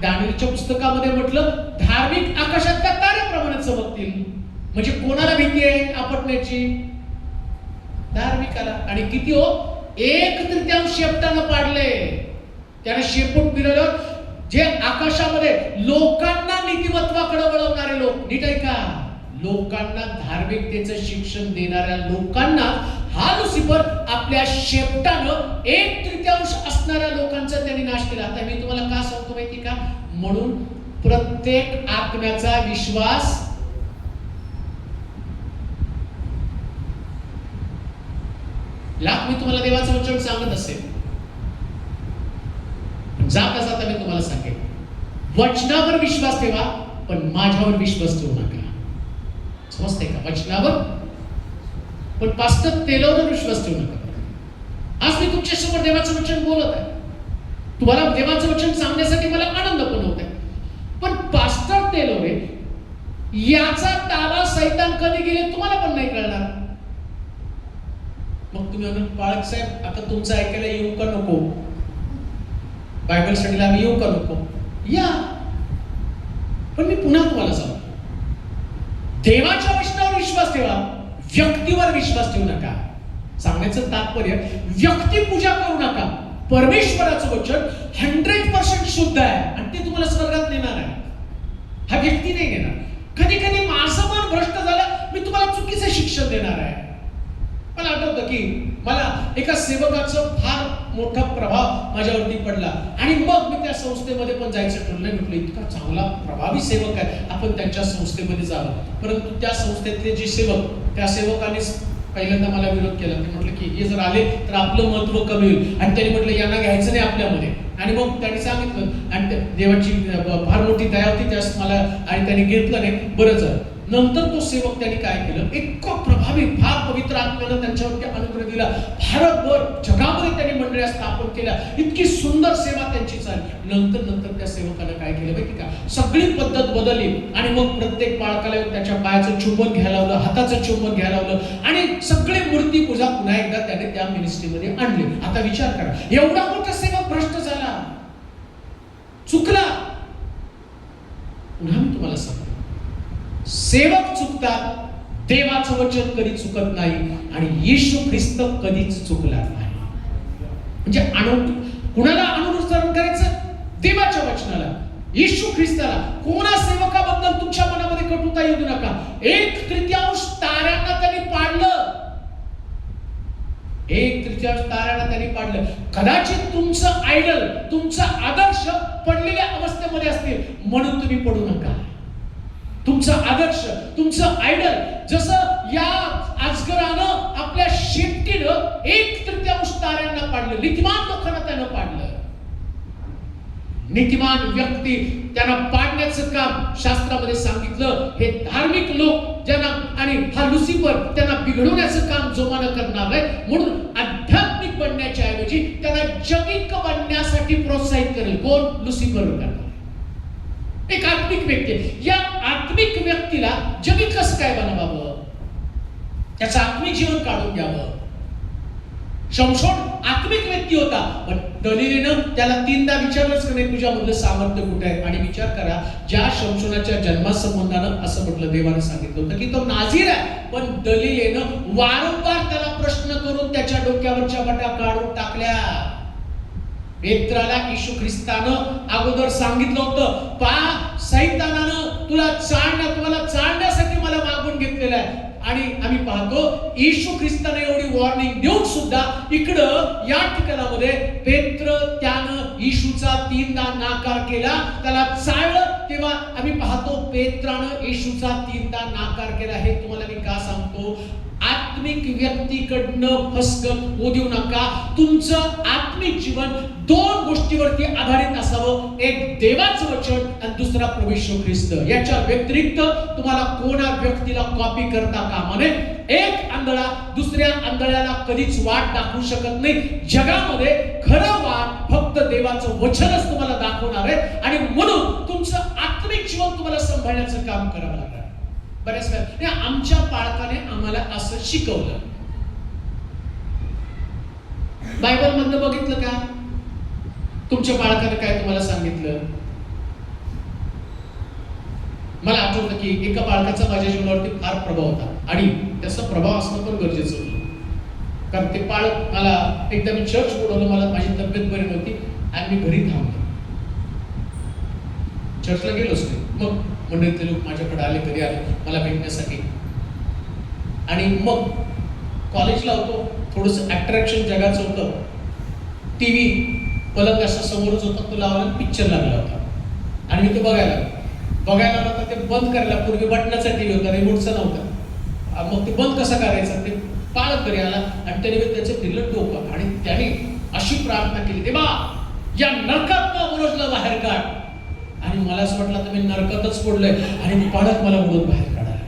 दानिएलच्या पुस्तकामध्ये म्हटलं धार्मिक आकाशातल्या ताऱ्याप्रमाणे चमकतील. म्हणजे कोणाला भीती आहे आपटण्याची? धार्मिकाला. आणि किती हो? 1/3 शेपटानं पाडले. त्याने शेपूट फिरवलं. जे आकाशामध्ये लोकांना नीतिमत्वाकडे वळवणारे लोक, नीट ऐका, लोकांना धार्मिकतेचं शिक्षण देणाऱ्या लोकांना हा लुसिफर आपल्या शेपटानं 1/3 असणाऱ्या लोकांचा त्यांनी नाश केला. आता मी तुम्हाला का सांगतो माहिती का? म्हणून प्रत्येक आत्म्याचा विश्वास मी तुम्हाला देवाचं वचन सांगत असेल, जाता जाता मी तुम्हाला सांगेन, वचनावर विश्वास ठेवा पण माझ्यावर विश्वास ठेवू नका. समजतंय का? वचनावर पण पास्टर तेलावर विश्वास ठेवू नका. आज मी तुमच्या समोर देवाचं वचन बोलत आहे, तुम्हाला देवाचं वचन सांगण्यासाठी मला आनंद पण होत आहे. पण पास्टर तेलोरे याचा ताबा सैतान कधी गेले तुम्हाला पण नाही कळणार. मग तुम्ही म्हणून पाळक साहेब आता तुमचं ऐकायला येऊ का नको? बायबल स्टडीला आम्ही येऊ का नको? या. पण मी पुन्हा तुम्हाला सांगतो, देवाच्या वचनावर विश्वास ठेवा, व्यक्तीवर विश्वास ठेवू नका. सांगण्याचं तात्पर्य, व्यक्ती पूजा करू नका. परमेश्वराचं वचन 100% शुद्ध आहे आणि ते तुम्हाला स्वर्गात नेणार आहे. हा व्यक्ती नाही घेणार. कधी कधी माझं मन भ्रष्ट झालं, मी तुम्हाला चुकीचं शिक्षण देणार आहे. मला आठवतं की मला एका सेवकाचं फार मोठा प्रभाव माझ्यावरती पडला आणि मग मी त्या संस्थेमध्ये पण जायचं ठरलं. म्हटलं इतका चांगला प्रभावी सेवक आहे, आपण त्यांच्या संस्थेमध्ये जावं. परंतु त्या संस्थेतले जे सेवक, त्या सेवकानेच पहिल्यांदा मला विरोध केला. ते म्हटलं की हे जर आले तर आपलं महत्व कमी होईल आणि त्यांनी म्हटलं यांना घ्यायचं नाही आपल्यामध्ये. आणि मग त्यांनी सांगितलं आणि देवाची फार मोठी दया होती त्यास मला, आणि त्यांनी घेतलं नाही. बरं झालं. नंतर तो सेवक त्यांनी काय केलं, इतकं प्रभावी, फार पवित्र आत्म्यानं त्यांच्यावरती अनुग्रह दिला. भारतभर जगामध्ये त्यांनी मंडळ्या स्थापन केल्या. इतकी सुंदर सेवा त्यांची चालली. नंतर त्या सेवकानं काय केलं माहिती का? सगळी पद्धत बदलली आणि मग प्रत्येक बाळकाला त्याच्या पायाचं चुंबन घ्यायला लावलं, हाताचं चुंबन घ्यायला लावलं आणि सगळी मूर्ती पूजा पुन्हा एकदा त्याने त्या मिनिस्ट्रीमध्ये आणली. आता विचार करा, एवढा मोठा सेवक भ्रष्ट झाला, चुकला. पुन्हा मी तुम्हाला सांगतो, सेवक चुकतात, देवाचं वचन कधी चुकत नाही आणि येशू ख्रिस्त कधीच चुकला नाही. म्हणजे कुणाला अनुसरण करायचं? देवाच्या वचनाला, येशू ख्रिस्ताला. कोणा सेवकाबद्दल तुमच्या मनामध्ये कटुता येऊ नका. 1/3 ताऱ्यांना त्यांनी पाडलं. 1/3 ताऱ्यांना त्यांनी पाडलं. कदाचित तुमचं आयडल, तुमचा आदर्श पडलेल्या अवस्थेमध्ये असतील म्हणून तुम्ही पडू नका. तुमचा आदर्श, तुमचं आयडल, जसं या अजगरानं आपल्या शेपटीनं 1/3 ताऱ्यांना पाडलं, नीतिमान लोकांना त्यानं पाडलं. नीतिमान व्यक्ती त्यांना पाडण्याचं काम शास्त्रामध्ये सांगितलं. हे धार्मिक लोक ज्यांना, आणि हा लुसिफर त्यांना बिघडवण्याचं काम जोमानं करणार आहे. म्हणून आध्यात्मिक बनण्याच्या ऐवजी त्यांना जगिक बनण्यासाठी प्रोत्साहित करेल. कोण? लुसिफर करणार. एक आत्मिक व्यक्ती. या आत्मिक व्यक्तीला जगिक कसं काय बनवावं, त्याचं आत्मिक जीवन काढून घ्यावं. शमशोन आत्मिक व्यक्ती होता, पण दलीलेनं त्याला 3दा विचारलंच की नाही तुझ्यामधलं सामर्थ्य कुठे आहे. आणि विचार करा, ज्या शमशोनाच्या जन्मासंबंधानं असं म्हटलं, देवानं सांगितलं होतं की तो नाझीर आहे, पण दलीलेनं वारंवार त्याला प्रश्न करून त्याच्या डोक्यावरच्या बटा काढून टाकल्या. पेत्राला येशू ख्रिस्तानं अगोदर सांगितलं होतं, पहा सैतानानं तुला चालण्यासाठी मला मागून घेतलेलं आहे. आणि आम्ही पाहतो येशू ख्रिस्ताने एवढी वॉर्निंग देऊन सुद्धा इकडं या ठिकाणामध्ये पेत्र त्यानं येशूचा 3दा नाकार केला, त्याला चाळलं. तेव्हा आम्ही पाहतो पेत्रानं येशूचा 3दा नाकार केला. हे तुम्हाला मी का सांगतो? आत्मिक व्यक्तीकडनं फसगत होऊ देऊ नका. तुमचं आत्मिक जीवन दोन गोष्टीवरती आधारित असावं. एक देवाचं वचन आणि दुसरा प्रभू येशू ख्रिस्त. याच्या व्यतिरिक्त तुम्हाला कोणा व्यक्तीला कॉपी करता कामा नये. एक आंधळा दुसऱ्या आंधळ्याला कधीच वाट दाखवू शकत नाही. जगामध्ये खरं वाट फक्त देवाचं वचनच तुम्हाला दाखवणार आहे. आणि म्हणून तुमचं आत्मिक जीवन तुम्हाला सांभाळण्याचं काम करावं लागणार. बऱ्याच वेळा आमच्या पालकाने आम्हाला असं शिकवलं. बायबल मधनं बघितलं का तुमच्या बाळकाने काय तुम्हाला सांगितलं? मला आठवतं की एका बाळकाचा माझ्या जीवनावरती फार प्रभाव होता आणि त्याचा प्रभाव असणं पण गरजेचं होतं. कारण ते बाळक मला एकदा मी चर्च बोलवलं, मला माझी तब्येत बरी नव्हती आणि मी घरी थांबलो. चर्चला गेलोच नाही. मग मंडळीतले लोक माझ्याकडे आले, कधी आले मला भेटण्यासाठी. आणि मग कॉलेजला होतो, थोडंसं अट्रॅक्शन जगाचं होतं. टीव्ही पलंग असा समोरच होता, तो लावला, पिक्चर लागला होता आणि मी तो बघायला होता. ते बंद करायला पूर्वी बटनाचा टीव्ही होता, रिमोटचा नव्हता. मग ते बंद कसा करायचा ते पाळत घरी आला आणि त्याने त्याचं दिलं डोकं आणि त्याने अशी प्रार्थना केली, देवा या नरकातनं मनोजला बाहेर काढ. आणि मला असं वाटलं तर मी नरकातच पडलोय आणि पाळत मला म्हणून बाहेर काढायला.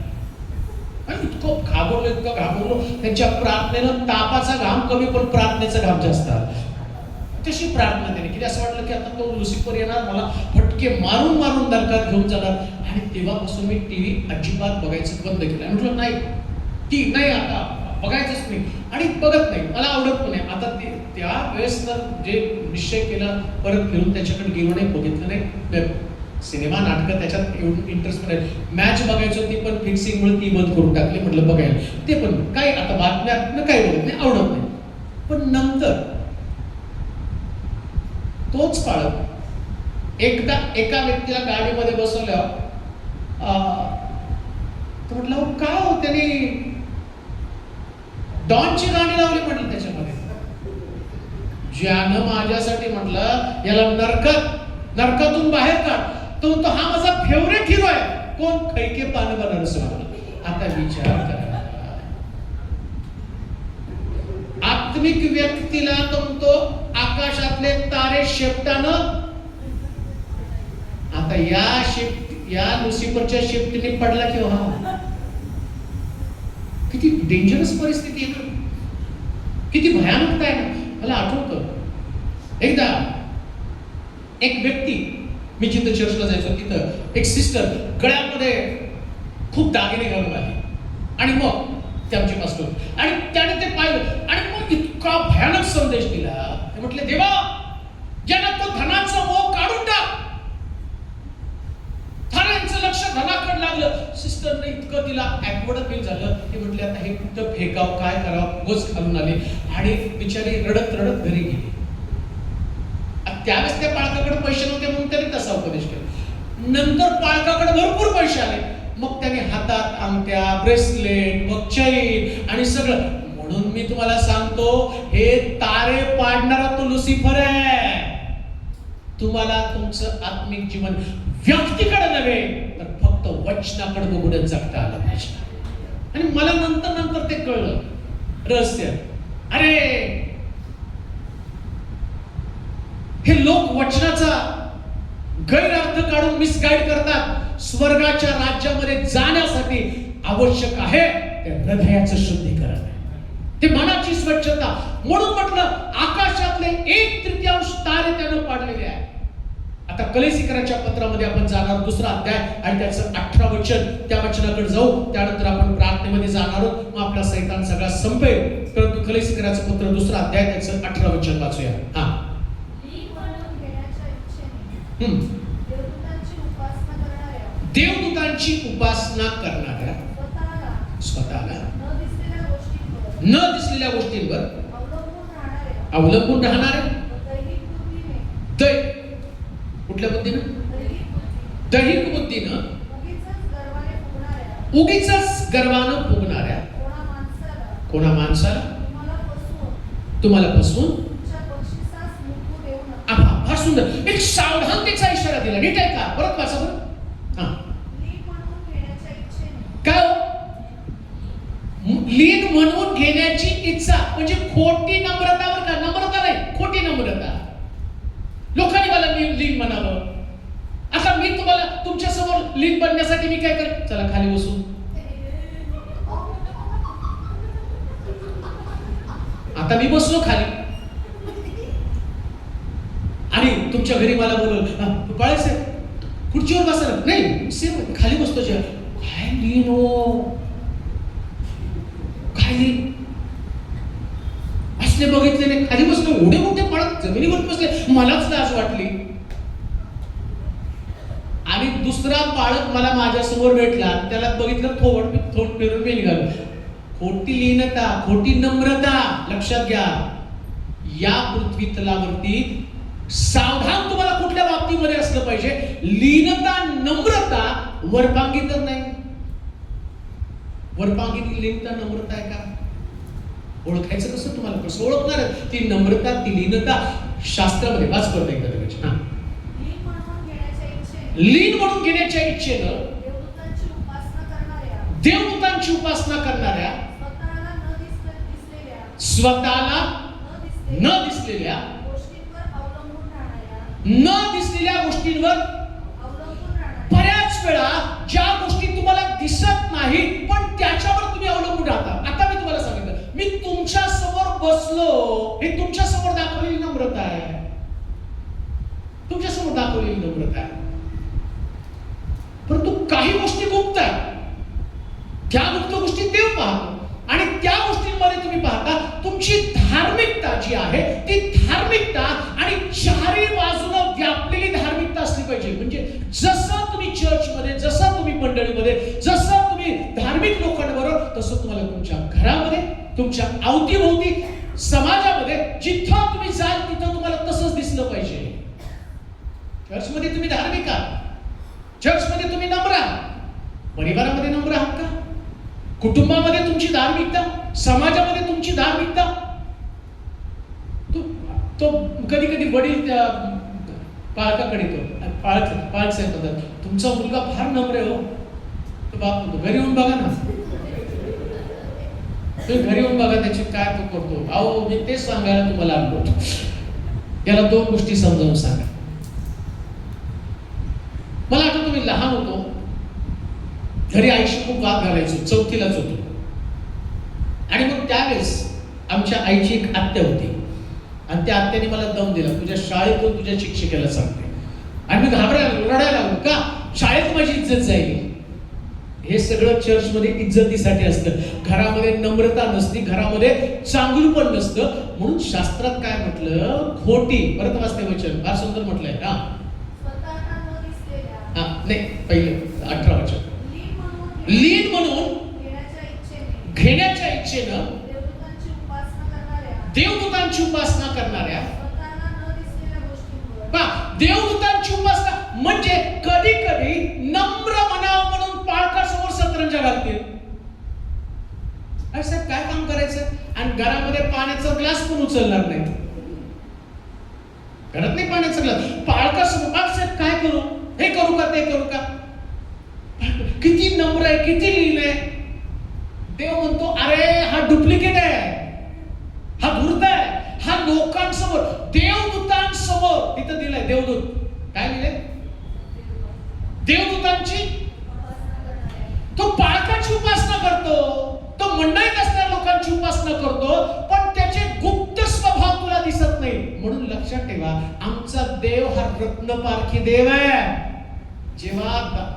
आणि इतकं घाबरलो. त्यांच्या प्रार्थनेनं तापाचा घाम कमी पण प्रार्थनेचा घाम जास्त आला. तशी प्रार्थना केली की असं वाटलं की आता तो लुसिफर येणार, मला फटके मारून नरकात घेऊन जाणार. आणि तेव्हापासून मी टीव्ही अजिबात बघायचं बंद केलं. म्हटलं नाही आता बघायचंच नाही आणि बघत नाही, मला आवडत पण नाही. आता त्या वेळेस तर जे निश्चय केला परत फिरून त्याच्याकडे गेलो नाही, बघितलं नाही. सिनेमा नाटकं त्याच्यात एवढं इंटरेस्ट पण आहे. मॅच बघायचो ती पण फिक्सिंगमुळे ती बंद करून टाकली. म्हटलं बघायला ते पण काय आता बातम्या काही बघत नाही, आवडत नाही. पण नंतर तोच पाळत एकदा एका व्यक्तीला गाडीमध्ये बसवल्यावर म्हटलं काय हो त्याने डॉनची गाणी लावली म्हटलं त्याच्यामध्ये. ज्यानं माझ्यासाठी म्हटलं याला नरकातून बाहेर काढ, तो हा माझा फेवरेट हिरो आहे. कोण? खैके पानबा नरसिंह. आता विचार करा, आत्मिक व्यक्तीला तो आकाशातले तारे शेपटानं आता या लुसिफरच्या शेपटीने पडला किंवा किती डेंजरस परिस्थिती आहे ना, किती भयानकता आहे ना. मला आठवतं एकदा एक व्यक्ती, मी जिथं चर्चला जायचो तिथं एक सिस्टर गळ्यामध्ये खूप दागिने घालून आली आणि मग ते आमचे पास्टर आणि त्याने ते पाहिलं आणि मग इतका भयानक संदेश दिला. ते म्हटले, देवा ज्यांना तो धनाचा मोह काढून टाक. थाऱ्यांचं लक्ष धनाकडे लागलं. सिस्टरने इतकं तिला ऍकवर्ड फील झालं. ते म्हटले आता हे कुठं फेकाव, काय करावं, गोच घालून आले आणि बिचारी रडत घरी गेली. त्यावेळेस त्या पालकाकडे पैसे नव्हते म्हणून त्यांनी तसा उपदेश केला. नंतर पालकाकडे भरपूर पैसे आले. मग त्याने हातात अंगठ्या, ब्रेसलेट, मग चैन आणि सगळं. म्हणून मी तुम्हाला सांगतो, हे तारे पाडणारा तो लुसिफर आहे. तुम्हाला तुमचं आत्मिक जीवन व्यक्तीकडे नव्हे तर फक्त वचनाकडे बघून जगता आलं पाहिजे. आणि मला नंतर ते कळलं रहस्य. अरे हे लोक वचनाचा गैरअर्थ काढून मिसगाईड करतात. स्वर्गाच्या राज्यामध्ये जाण्यासाठी आवश्यक आहे ते हृदयाचं शुद्धीकरण, ते मनाची स्वच्छता. म्हणून म्हटलं आकाशातले 1/3 तारे त्यानं पाडलेले आहे. आता कलेसिकराच्या पत्रामध्ये आपण जाणार 2रा अध्याय आणि त्याचं 18 वचन, त्या वचनाकडे जाऊ. त्यानंतर आपण प्रार्थनेमध्ये जाणार आहोत. मग आपला सैतान सगळा संपेल. परंतु कलेसिकराचं पत्र 2रा अध्याय त्याचं 18 वचन वाचूया. देवदूतांची उपासना करणाऱ्या, स्वतःला न दिसलेल्या गोष्टींवर अवलंबून राहणाऱ्या, कुठल्या बुद्धीनं? दैहिक बुद्धीनं उगीचच गर्वानं फुगणाऱ्या कोणा माणसाला तुम्हाला फसवून. फार सुंदर एक सावधानतेचा इशारा दिला. नीट आहे का? परत वाचा बरं. काय लीन घेण्याची इच्छा म्हणजे खोटी नम्रता, बरं का, नम्रता नाही, खोटी नम्रता. लोकांनी मला लीन म्हणावं. आता मी तुम्हाला तुमच्या समोर लीन बनण्यासाठी मी काय कर, चला खाली बसू. आता मी बसलो खाली आणि तुमच्या घरी मला बोलवलं, बाळासाहेब खुर्चीवर बसा. नाही सेम खाली बसतो. काय लीन हो, काय लीन असले बघितले नाही. खाली बसलो, एवढे मोठे पडत जमिनीवर बसले, मलाच लाज वाटली. आणि दुसरा पाळक मला माझ्या समोर भेटला, त्याला बघितलं, थोड फिरून मी निघालो. खोटी लीनता, खोटी नम्रता, लक्षात घ्या. या पृथ्वी तलावरती सावधान तुम्हाला कुठल्या बाबतीमध्ये असलं पाहिजे. लीनता, नम्रता वरपांगी तर नाही. वरपांगी लीनता, नम्रता आहे का? ओळखायचं कसं? तुम्हाला कसं ओळखणार? ती नम्रता, ती लीनता शास्त्रामध्ये वाच करता एकदा त्याची. लीन म्हणून घेण्याच्या इच्छेनं देवदूतांची उपासना करणाऱ्या, स्वतःला न दिसलेल्या गोष्टींवर बऱ्याच वेळा ज्या गोष्टी तुम्हाला दिसत नाही पण त्याच्यावर तुम्ही अवलंबून राहता. आता मी तुम्हाला सांगितलं, मी तुमच्या समोर बसलो, हे तुमच्या समोर दाखवलेली नम्रता आहे. तुमच्या समोर दाखवलेली नम्रता आहे. परंतु काही गोष्टी गुप्त आहेत. त्या गुप्त गोष्टी देव पाहतो आणि त्या गोष्टींमध्ये तुम्ही पाहता तुमची धार्मिकता जी आहे ती धार्मिकता आणि चारी बाजूनं व्यापलेली धार्मिकता असली पाहिजे. म्हणजे जसं तुम्ही चर्चमध्ये, जसं तुम्ही मंडळीमध्ये, जसं तुम्ही धार्मिक लोकांबरोबर, तसं तुम्हाला तुमच्या घरामध्ये, तुमच्या अवतीभोवती, समाजामध्ये जिथं तुम्ही जाल तिथं तुम्हाला तसंच दिसलं पाहिजे. चर्चमध्ये तुम्ही धार्मिक आहात, चर्चमध्ये तुम्ही नम्र आहात, परिवारामध्ये नम्र आहात का? कुटुंबामध्ये तुमची धार्मिकता, समाजामध्ये तुमची धार्मिकता. तो कधी कधी वडील त्या पालकाकडे येतो, पालक साहेब म्हणतात, तुमचा मुलगा फार नम्र आहे हो. तो बाप म्हणतो, घरी येऊन बघा ना, तुम्ही घरी येऊन बघा त्याची काय तो करतो. अहो मी तेच सांगायला तुम्हाला आलो. याला दोन गोष्टी समजावून सांगा. मला आठवतं तुम्ही लहान होतो, घरी आईशी खूप वाद घालायचो, चौथीलाच होतो. आणि मग त्यावेळेस आमच्या आईची एक आत्या होती आणि त्या आत्याने मला दम दिला, तुझ्या शाळेतून तुझ्या शिक्षिकेला सांगते. आणि मी घाबरायला रडायला लागलो, का? शाळेत माझी इज्जत जाईल. हे सगळं चर्चमध्ये इज्जतीसाठी असतं. घरामध्ये नम्रता नसती, घरामध्ये चांगलं पण नसतं. म्हणून शास्त्रात काय म्हटलं? खोटी, परत वाचते वचन, फार सुंदर म्हटलंय. नाही, पहिलं 18 वचन. लीन म्हणून घेण्याच्या इच्छेनं देवदूतांची उपासना करणाऱ्या, देवदूतांची उपासना म्हणजे कधी कधी नम्र म्हणावं म्हणून पाळकासमोर सतरंजा घालतील. अरे साहेब काय काम करायचं? आणि घरामध्ये पाण्याचा ग्लास पण उचलणार नाही. घरात नाही पाण्याचा ग्लास, पाळकासमोर साहेब काय करू, हे करू का, ते करू का? किती नम्र आहे, किती लीन आहे. देव म्हणतो, अरे हा डुप्लिकेट आहे, हा धूर्त आहे. हा लोकांसमोर, देवदूतांसमोर, तिथं दिलंय देवदूत, काय लिहिलंय? देवदूतांची, तो पाळकाची उपासना करतो, तो मंडळीत असणाऱ्या लोकांची उपासना करतो, पण त्याचे गुप्त स्वभाव तुला दिसत नाही. म्हणून लक्षात ठेवा, आमचा देव हा रत्नपारखी देव आहे. जेव्हा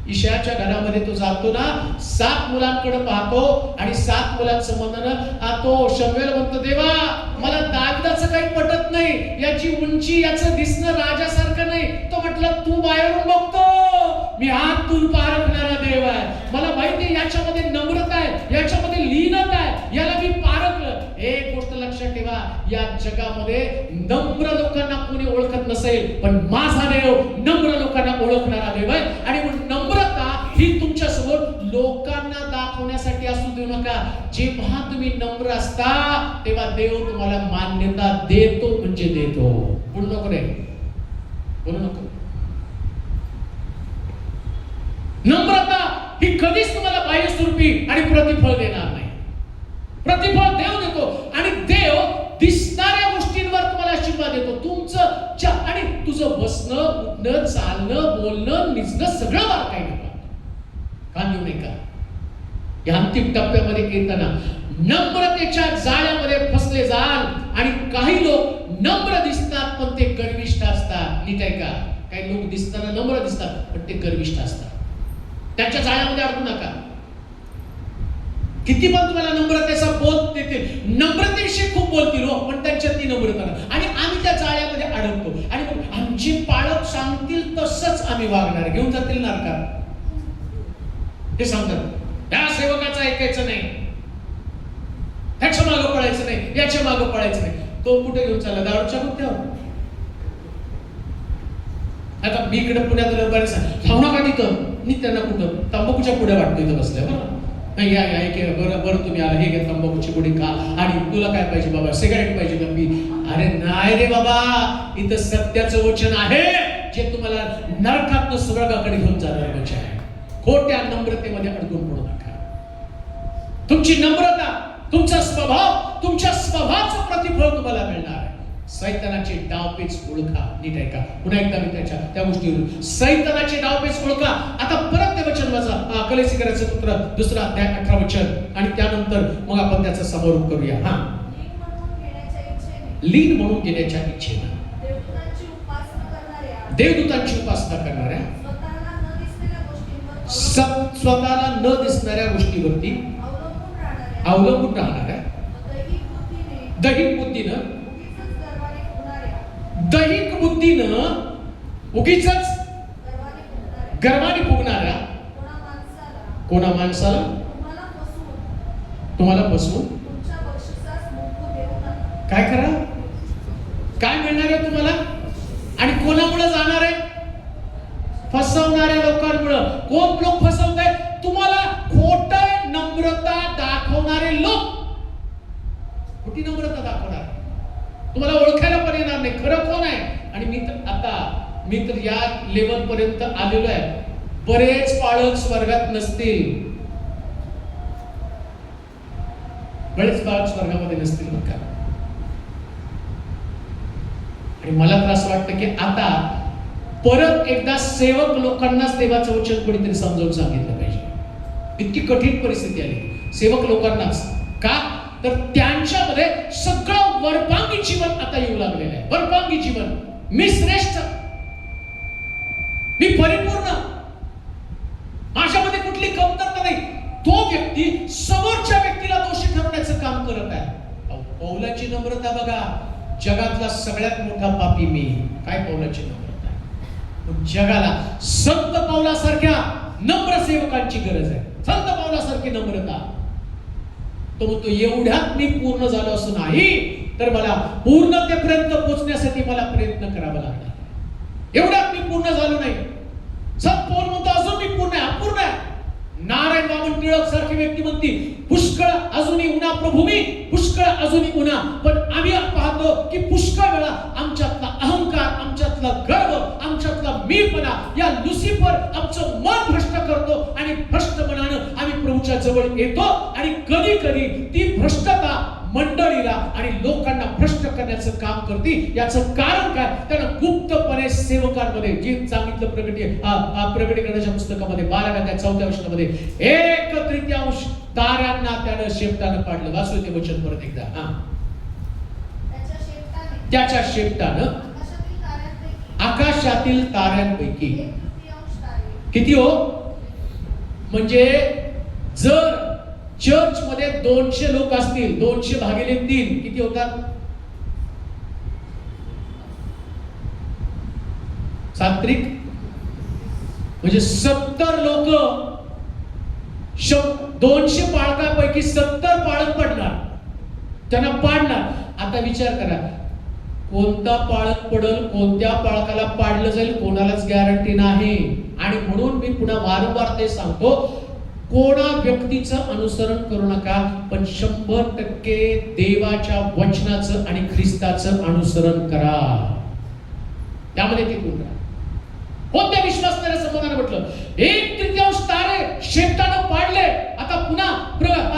ईशाच्या घरामध्ये तो जातो ना, 7 मुलांकडे पाहतो आणि 7 मुलांचं म्हणणं, तो शमूएल म्हणतो, देवा मला दाविदाचं काही पटत नाही, याची उंची, याचं दिसणं राजासारखं नाही. तो म्हटलं, तू बाहेरून बघतो, मी आतून पारखणारा देव आहे. मला माहिती आहे याच्यामध्ये नम्रता आहे, याच्यामध्ये लीनता आहे, याला मी पारखलं. एक गोष्ट लक्षात ठेवा, या जगामध्ये नम्र लोकांना कोणी ओळखत नसेल, पण माझा देव नम्र लोकांना ओळखणारा देव आहे. आणि नम्रता ही तुमच्या समोर लोकांना दाखवण्यासाठी असू देऊ नका. जेव्हा तुम्ही नम्र असता तेव्हा देव तुम्हाला मान्यता देतो, म्हणजे देतो. बोलू नको रे, बोलू नको. नम्रता ही कधीच तुम्हाला बाह्यस्वरूपी आणि प्रतिफळ देणार नाही. प्रतिफळ देव देतो आणि देव दिसणाऱ्या गोष्टींवर तुम्हाला आशीर्वाद देतो. तुमचं आणि तुझं बसणं, उठणं, चालणं, बोलणं, निजणं सगळं बारकाईने कान देऊ नये का? या अंतिम टप्प्यामध्ये येताना नम्रतेच्या जाळ्यामध्ये फसले जाल. आणि काही लोक नम्र दिसतात पण ते गर्विष्ठ असतात. नीट आहे का? काही लोक दिसताना नम्र दिसतात पण ते गर्विष्ठ असतात. त्यांच्या जाळ्यामध्ये अडकू नका. किती पण तुम्हाला नम्रतेचा बोध देते, नम्रतेविषयी खूप बोलतील हो, पण त्यांच्यात ती नम्रता नाही. आणि आम्ही त्या जाळ्यामध्ये अडकतो आणि मग आमची पालक सांगतील तसंच आम्ही वागणार, घेऊन जातील नरकात. ते सांगतात त्या सेवकाचं ऐकायचं नाही, त्याच्या मागं पळायचं नाही, याच्या मागं पळायचं नाही. तो कुठे घेऊन चालला? दारूच्या गुत्त्यावर. आता मी इकडे पुण्यात बरेच जाऊ नका तिथं, मी त्यांना कुठं तंबाखूच्या पुढे वाटतो इथं बसल्या. बरं या बरं बरं तुम्ही आला, हे घ्या तंबाखूची पुढे खा. आणि तुला काय पाहिजे बाबा? सिगारेट पाहिजे का? पी. अरे नाही रे बाबा, इथं सत्याचं वचन आहे जे तुम्हाला नरकातनं स्वर्गाकडे घेऊन जाणारं वचन आहे. खोट्या नम्रतेमध्ये अडकून पडू नका. तुमची नम्रता, तुमचा स्वभाव, तुमच्या स्वभावाचं प्रतिफळ तुम्हाला मिळणार आहे. सैतानाचे डावपेच ओळखा. नीट आहे का? पुन्हा एकदा मी त्या गोष्टीवर सैतानाचे डावपेच ओळखा. आता परत ते वचन वाचा, कलेसिकराचं पुत्र 2 अध्याय 18 वचन, आणि त्यानंतर मग आपण त्याचा समारोप करूया. हा, लीन म्हणून घेण्याच्या इच्छेनं देवदूतांची उपासना करणाऱ्या, स्वतःला न दिसणाऱ्या गोष्टीवरती अवलंबून राहणाऱ्या, दैहिक बुद्धीनं उगीच गर्वाने फुगणाऱ्या कोणा माणसाला तुम्हाला फसवून काय करा? काय मिळणार आहे तुम्हाला? आणि कोणामुळे जाणार आहे? फसवणाऱ्या लोकांमुळे. कोण लोक फसवत आहेत तुम्हाला? खोटं नम्रता दाखवणारे लोक. खोटी नम्रता दाखवणार, तुम्हाला ओळखायला पण येणार नाही खरं कोण आहे. आणि मी तर या लेवल पर्यंत आलेलो आहे. बरेच पाळक स्वर्गात नसतील, बरेच पाळक स्वर्गामध्ये नसतील बरं का. आणि मला तर असं वाटतं की आता परत एकदा सेवक लोकांनाच देवाचं वचन कोणीतरी समजावून सांगितलं पाहिजे. इतकी कठीण परिस्थिती आली सेवक लोकांनाच. का? तर त्यांच्यामध्ये सगळं वरपांगी जीवन आता येऊ लागलेलं आहे. वरपांगी जीवन, मी श्रेष्ठ, मी परिपूर्ण, माझ्यामध्ये कुठली कमतरता नाही. तो व्यक्ती समोरच्या व्यक्तीला दोषी ठरवण्याचं काम करत आहे. पौलाची नम्रता बघा. जगातला सगळ्यात मोठा पापी मी. काय पौलाची नम्रता आहे? जगाला संत पौलासारख्या नम्र सेवकांची गरज आहे. संत पौलासारखी नम्रता. तो म्हणतो एवढ्यात मी पूर्ण झालो असं नाही, तर मला पूर्णतेपर्यंत पोहोचण्यासाठी मला प्रयत्न करावा लागणार. एवढ्यात मी पूर्ण झालो नाही. संत पौल म्हणतो अजून मी पूर्ण आहे, अपूर्ण आहे. नारायण वामन टिळक सारखी व्यक्ती म्हणती पुष्कळ अजूनही उन्हा प्रभू मी, पुष्कळ अजूनही उन्हा. पण आम्ही पाहतो की पुष्कळ वेळा आमच्यातला अहंकार, आमच्यातला गर्व, आमच्यातला मीपणा, या लुसिफर आमचं मन भ्रष्ट करतो. आणि भ्रष्ट मनानं आम्ही प्रभूच्या जवळ येतो. आणि कधी कधी ती भ्रष्टता मंडळीला आणि लोकांना भ्रष्ट करण्याचं काम करते. याचं कारण काय? त्यानं गुप्तपणे सेवकांमध्ये जे सांगितलं प्रकटीकरणाच्या पुस्तकामध्ये 12व्या अध्याय 4व्या वचनामध्ये 1/3 ताऱ्यांना त्यानं शेपटानं पाडलं. वाचू ते वचन परत एकदा. त्याच्या शेपटानं आकाशातील ताऱ्यांपैकी किती हो? म्हणजे जर चर्च मध्ये 200 लोक असतील, 200 भागिले 3 किती होतात? 7 म्हणजे 70 लोक. 200 पाळकांपैकी 70 पाळक पडणार, त्यांना पाडणार. आता विचार करा कोणता पाळक पडल, कोणत्या पाळकाला पाडलं जाईल, कोणालाच गॅरंटी नाही. आणि म्हणून मी पुन्हा वारंवार ते सांगतो, कोणा व्यक्तीचं अनुसरण करू नका, पण 100% देवाच्या वचनाचं आणि ख्रिस्ताचं अनुसरण करा. त्यामध्ये टिकून राहा. कोणत्या विश्वासणाऱ्या संबंधाने म्हटलं 1/3 तारे शेपटानं पाडले. आता पुन्हा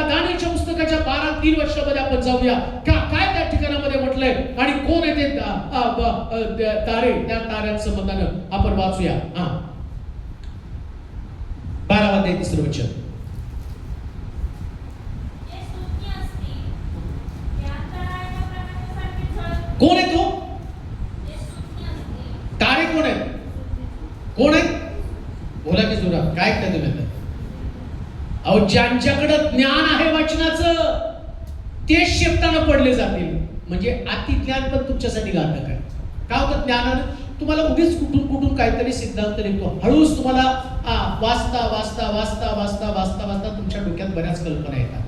दानियेलच्या पुस्तकात पुस्तकाच्या 12-3 वर्षामध्ये आपण जाऊया काय त्या ठिकाणामध्ये म्हटलंय आणि कोण आहे ते तारे, त्या ताऱ्यांचं मतानं आपण वाचूया. 12 अध्याय 3 वचन. कोण आहे तो? तारे कोण आहेत? कोण आहेत? बोला की जोरात. काय ऐकताय तुम्ही आता? अहो, ज्यांच्याकडे ज्ञान आहे वचनाचं ते शेपटानं पडले जातील. म्हणजे अति ज्ञान पण तुमच्यासाठी घातक आहे. काय होतं ज्ञानानं? तुम्हाला उगीच कुठून काहीतरी सिद्धांत निघतो. हळूच तुम्हाला वाचता वाचता वाचता वाचता वाचता वाचता तुमच्या डोक्यात बऱ्याच कल्पना येतात.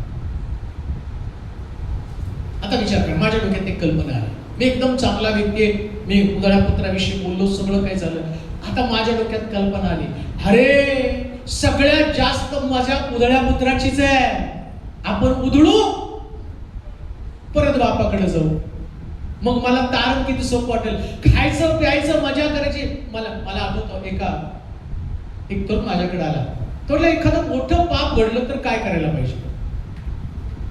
आता विचार करा, माझ्या डोक्यात एक कल्पना आली. मी एकदम चांगला व्यक्ती आहे, मी उधळ्या पुत्राविषयी बोललो, सगळं काय झालं. आता माझ्या डोक्यात कल्पना आली, अरे सगळ्यात जास्त मजा उधळ्या पुत्राचीच आहे. आपण उधळू, परत बापाकडे जाऊ. मग मला तारण किती सोपं वाटेल. खायचं प्यायचं मजा करायची. मला आठवतं एक तरुण माझ्याकडे आला. तो एखादं मोठं पाप घडलं तर काय करायला पाहिजे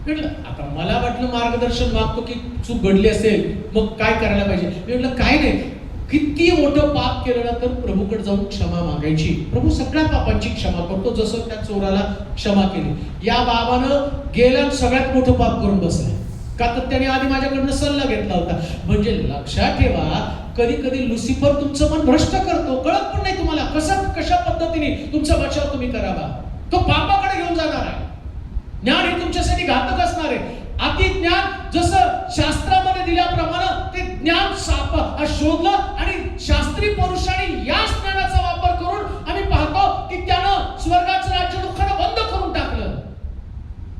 म्हटलं. आता मला वाटलं मार्गदर्शन मागतो की चूक घडली असेल मग काय करायला पाहिजे. मी म्हटलं काय नाही, किती मोठं पाप केलं ना तर प्रभूकडे जाऊन क्षमा मागायची. प्रभू सगळ्या पापांची क्षमा करतो, जसं त्या चोराला क्षमा केली. या बाबानं गेल्या सगळ्यात मोठं पाप करून बसलाय. का तर त्याने आधी माझ्याकडनं सल्ला घेतला होता. म्हणजे लक्षात ठेवा, कधी कधी लुसिफर तुमचं मन भ्रष्ट करतो, कळत पण नाही तुम्हाला कशा पद्धतीने तुमचा बचाव तुम्ही करावा. तो पापाकडे घेऊन जाणार आहे. ज्ञान हे तुमच्यासाठी घातक असणार आहे. अति ज्ञान जसं शास्त्रामध्ये दिल्याप्रमाणे ते ज्ञान शोधलं आणि शास्त्री पुरुषांनी याच ज्ञानाचा वापर करून आम्ही पाहतो की त्यानं स्वर्गाचं राज्य लोकांना बंद करून टाकलं.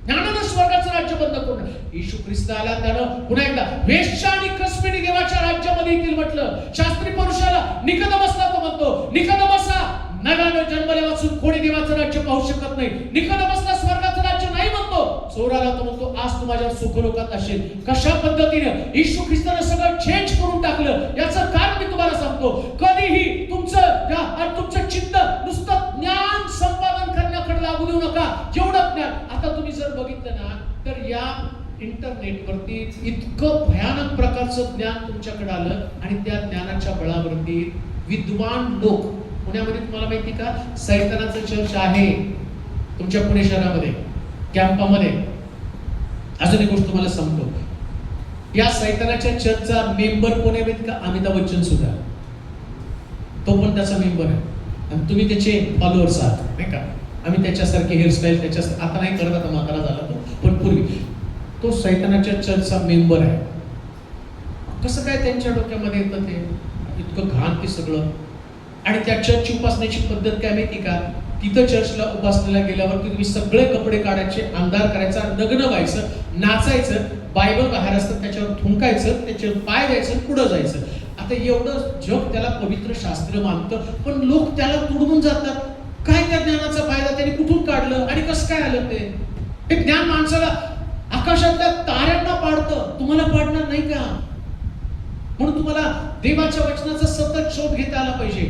ज्ञानानं स्वर्गाचं राज्य बंद करून येशू ख्रिस्त आला, त्यानं पुन्हा एकदा वेश्या आणि कसबीनी देवाच्या राज्यामध्ये येतील म्हटलं. शास्त्री पुरुषाला निकोदेमसला तो म्हणतो, निकोदेमसा नव्यानं जन्मल्यापासून कोणी देवाचं राज्य पाहू शकत नाही. निकोदेमसला स्वर्गाचं राज्य नाही म्हणतो. चोराला तो म्हणतो आज तू माझ्या सुखलोकात असेल. कशा पद्धतीने येशू ख्रिस्तानं सगळं चेंज करून टाकलं याचं कारण मी तुम्हाला सांगतो. कधीही तुमचं चित्त नुसतं ज्ञान संपादन करण्याकडे लागू देऊ नका. जेवढं ज्ञान आता तुम्ही जर बघितलं ना तर या इंटरनेटवरती इतकं भयानक प्रकारचं ज्ञान तुमच्याकडे आलं आणि त्या ज्ञानाच्या बळावरती विद्वान लोक, पुण्यामध्ये तुम्हाला माहिती का सैतानाचं चर्च आहे तुमच्या पुणे शहरामध्ये कॅम्पामध्ये. अजून एक गोष्ट तुम्हाला सांगतो, या सैतानाच्या चर्चचा मेंबर कोण आहे माहिती का? अमिताभ बच्चन सुद्धा, तो पण त्याचा मेंबर आहे. आणि तुम्ही त्याचे फॉलोअर्स आहात नाही का? आम्ही त्याच्यासारखे हेअरस्टाईल त्याच्या आता नाही करत, आता म्हातारा झाला तो, पण पूर्वी तो सैतानाच्या चर्चचा मेंबर आहे. कसं काय त्यांच्या डोक्यामध्ये येतं ते इतकं घाण ते सगळं. आणि त्या चर्चची उपासण्याची पद्धत काय माहिती का? तिथं चर्चला उपासनेला गेल्यावरती तुम्ही सगळे कपडे काढायचे, अंधार करायचा, नग्न व्हायचं, नाचायचं, बायबल बाहेर असतं त्याच्यावर थुंकायचं, त्याच्यावर पाय द्यायचं, पुढं जायचं. आता एवढं जग त्याला पवित्र शास्त्र मानतं, पण लोक त्याला तुडवून जातात. काय त्या ज्ञानाचा फायदा त्यांनी कुठून काढलं आणि कसं काय आलं ते? हे ज्ञान माणसाला आकाशातल्या ताऱ्यांना पाडतं, तुम्हाला पाडणार नाही का? म्हणून तुम्हाला देवाच्या वचनाचा सतत शोध घेता आला पाहिजे.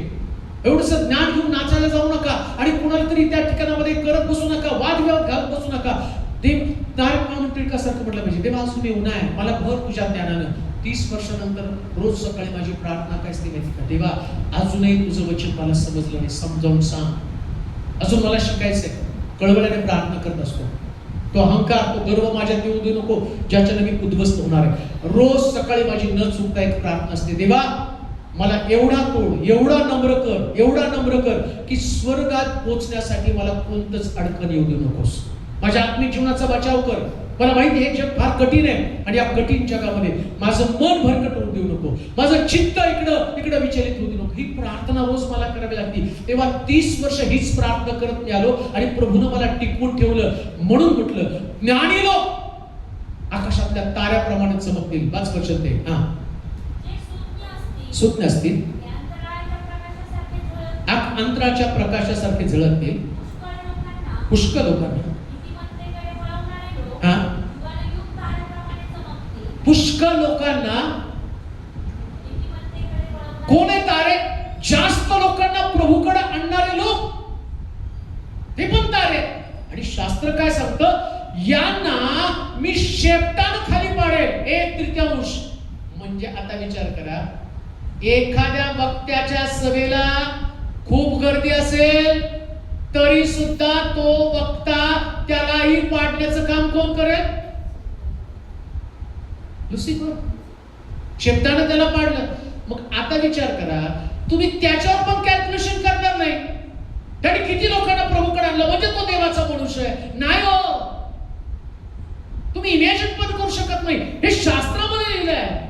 एवढंच ज्ञान घेऊन नाचायला जाऊ नका आणि कुणाला तरी त्या ठिकाणामध्ये करत बसू नका, वादविवाद घालत बसू नका. देव तारक मंत्रिकासारखं म्हटलं पाहिजे, देवा आज तुम्ही उन्हा आहे, मला भर तुझ्या ज्ञानानं. 30 वर्षानंतर रोज सकाळी माझी प्रार्थना काय असते माहिती का? देवा अजूनही तुझं वचन मला समजलं नाही, समजावून सांग. अजून मला शिकायचंय. कळवळ्याने प्रार्थना करत असतो. तो अहंकार, तो गर्व माझ्यात येऊ देऊ नको ज्याच्याने मी उद्ध्वस्त होणार आहे. रोज सकाळी माझी न चुकता एक प्रार्थना असते, देवा मला एवढा तोड, एवढा नम्र कर की स्वर्गात पोहोचण्यासाठी मला कोणतंच अडचण येऊ देऊ नकोस. माझ्या आत्मिक जीवनाचा बचाव कर. मला माहिती हे जग फार कठीण आहे आणि या कठीण जगामध्ये माझं मन भरकट होऊ देऊ नको, माझं चित्त इकडं विचलित होऊ देऊ नको. ही प्रार्थना रोज मला करावी लागते. तेव्हा 30 वर्ष हीच प्रार्थना करत मी आलो आणि प्रभूनं मला टिकवून ठेवलं. म्हणून म्हटलं ज्ञानी लोक आकाशातल्या ताऱ्याप्रमाणे चमकतील. 5 वर्ष ते सुज्ञ असतील, अंतराच्या प्रकाशासारखे झळकतील. पुष्कळ लोकांना पुष्कळ लोकांना कोण आहे तारे? जास्त लोकांना प्रभूकडे आणणारे लोक, ते पण तारे. आणि शास्त्र काय सांगतं? यांना मी शेपटानं खाली पाडेल 1/3. म्हणजे आता विचार करा, एखाद्या वक्त्याच्या सभेला खूप गर्दी असेल तरी सुद्धा तो वक्ता त्यालाही पाडण्याचं काम कोण करेल? लुसिफर. शेपटानं त्याला पाडलं. मग आता विचार करा, तुम्ही त्याच्यावर पण कॅल्क्युलेशन करणार नाही. त्याने किती लोकांना प्रभूकडे आणलं म्हणजे तो देवाचा मनुष्य आहे? नाही हो, तुम्ही इमॅजिन पण करू शकत नाही. हे शास्त्रामध्ये लिहिलं आहे.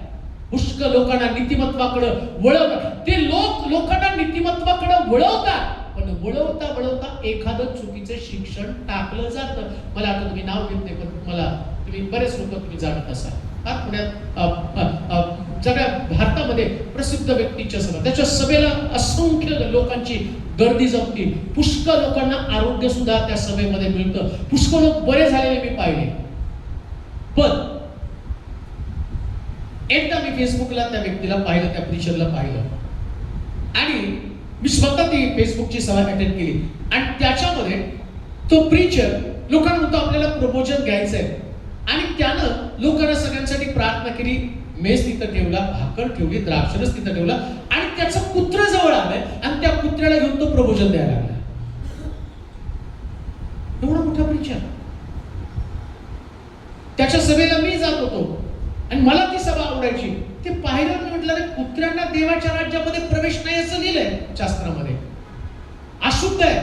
पुष्कळ लोकांना नीतिमत्वाकडे वळवतात. ते लोकांना नीतिमत्वाकडे वळवतात, पण वळवता वळवता एखादं चुकीचं शिक्षण टाकलं जातं. मला आता तुम्ही नाव घेत नाही, पण मला तुम्ही बरेच लोक तुम्ही जाणत असाल. पुण्यात सगळ्या भारतामध्ये प्रसिद्ध व्यक्तीच्या सभा, त्याच्या सभेला असंख्य लोकांची गर्दी जमती. पुष्कळ लोकांना आरोग्य सुद्धा त्या सभेमध्ये मिळतं. पुष्कळ लोक बरे झालेले मी पाहिले. पण एकदा मी फेसबुकला त्या व्यक्तीला पाहिलं, त्या प्रीचरला पाहिलं, आणि मी स्वतः ती फेसबुकची सभा अटेंड केली. आणि त्याच्यामध्ये तो प्रीचर लोकांना म्हणतो आपल्याला प्रबोधन घ्यायचंय, आणि त्यानं लोकांना सगळ्यांसाठी प्रार्थना केली. मेस तिथं ठेवला, भाकर ठेवली, द्राक्षरस तिथं ठेवला, आणि त्याचं कुत्र जवळ आलंय आणि त्या कुत्र्याला घेऊन तो प्रबोधन द्यायला लागला. एवढा मोठा प्रीचर. त्याच्या सभेला मी जात होतो आणि मला ती सभा आवडायची. ते पाहिलं, म्हटलं रे, कुत्र्यांना देवाच्या राज्यामध्ये प्रवेश नाही असं लिहिलंय शास्त्रामध्ये. अशुद्ध आहे.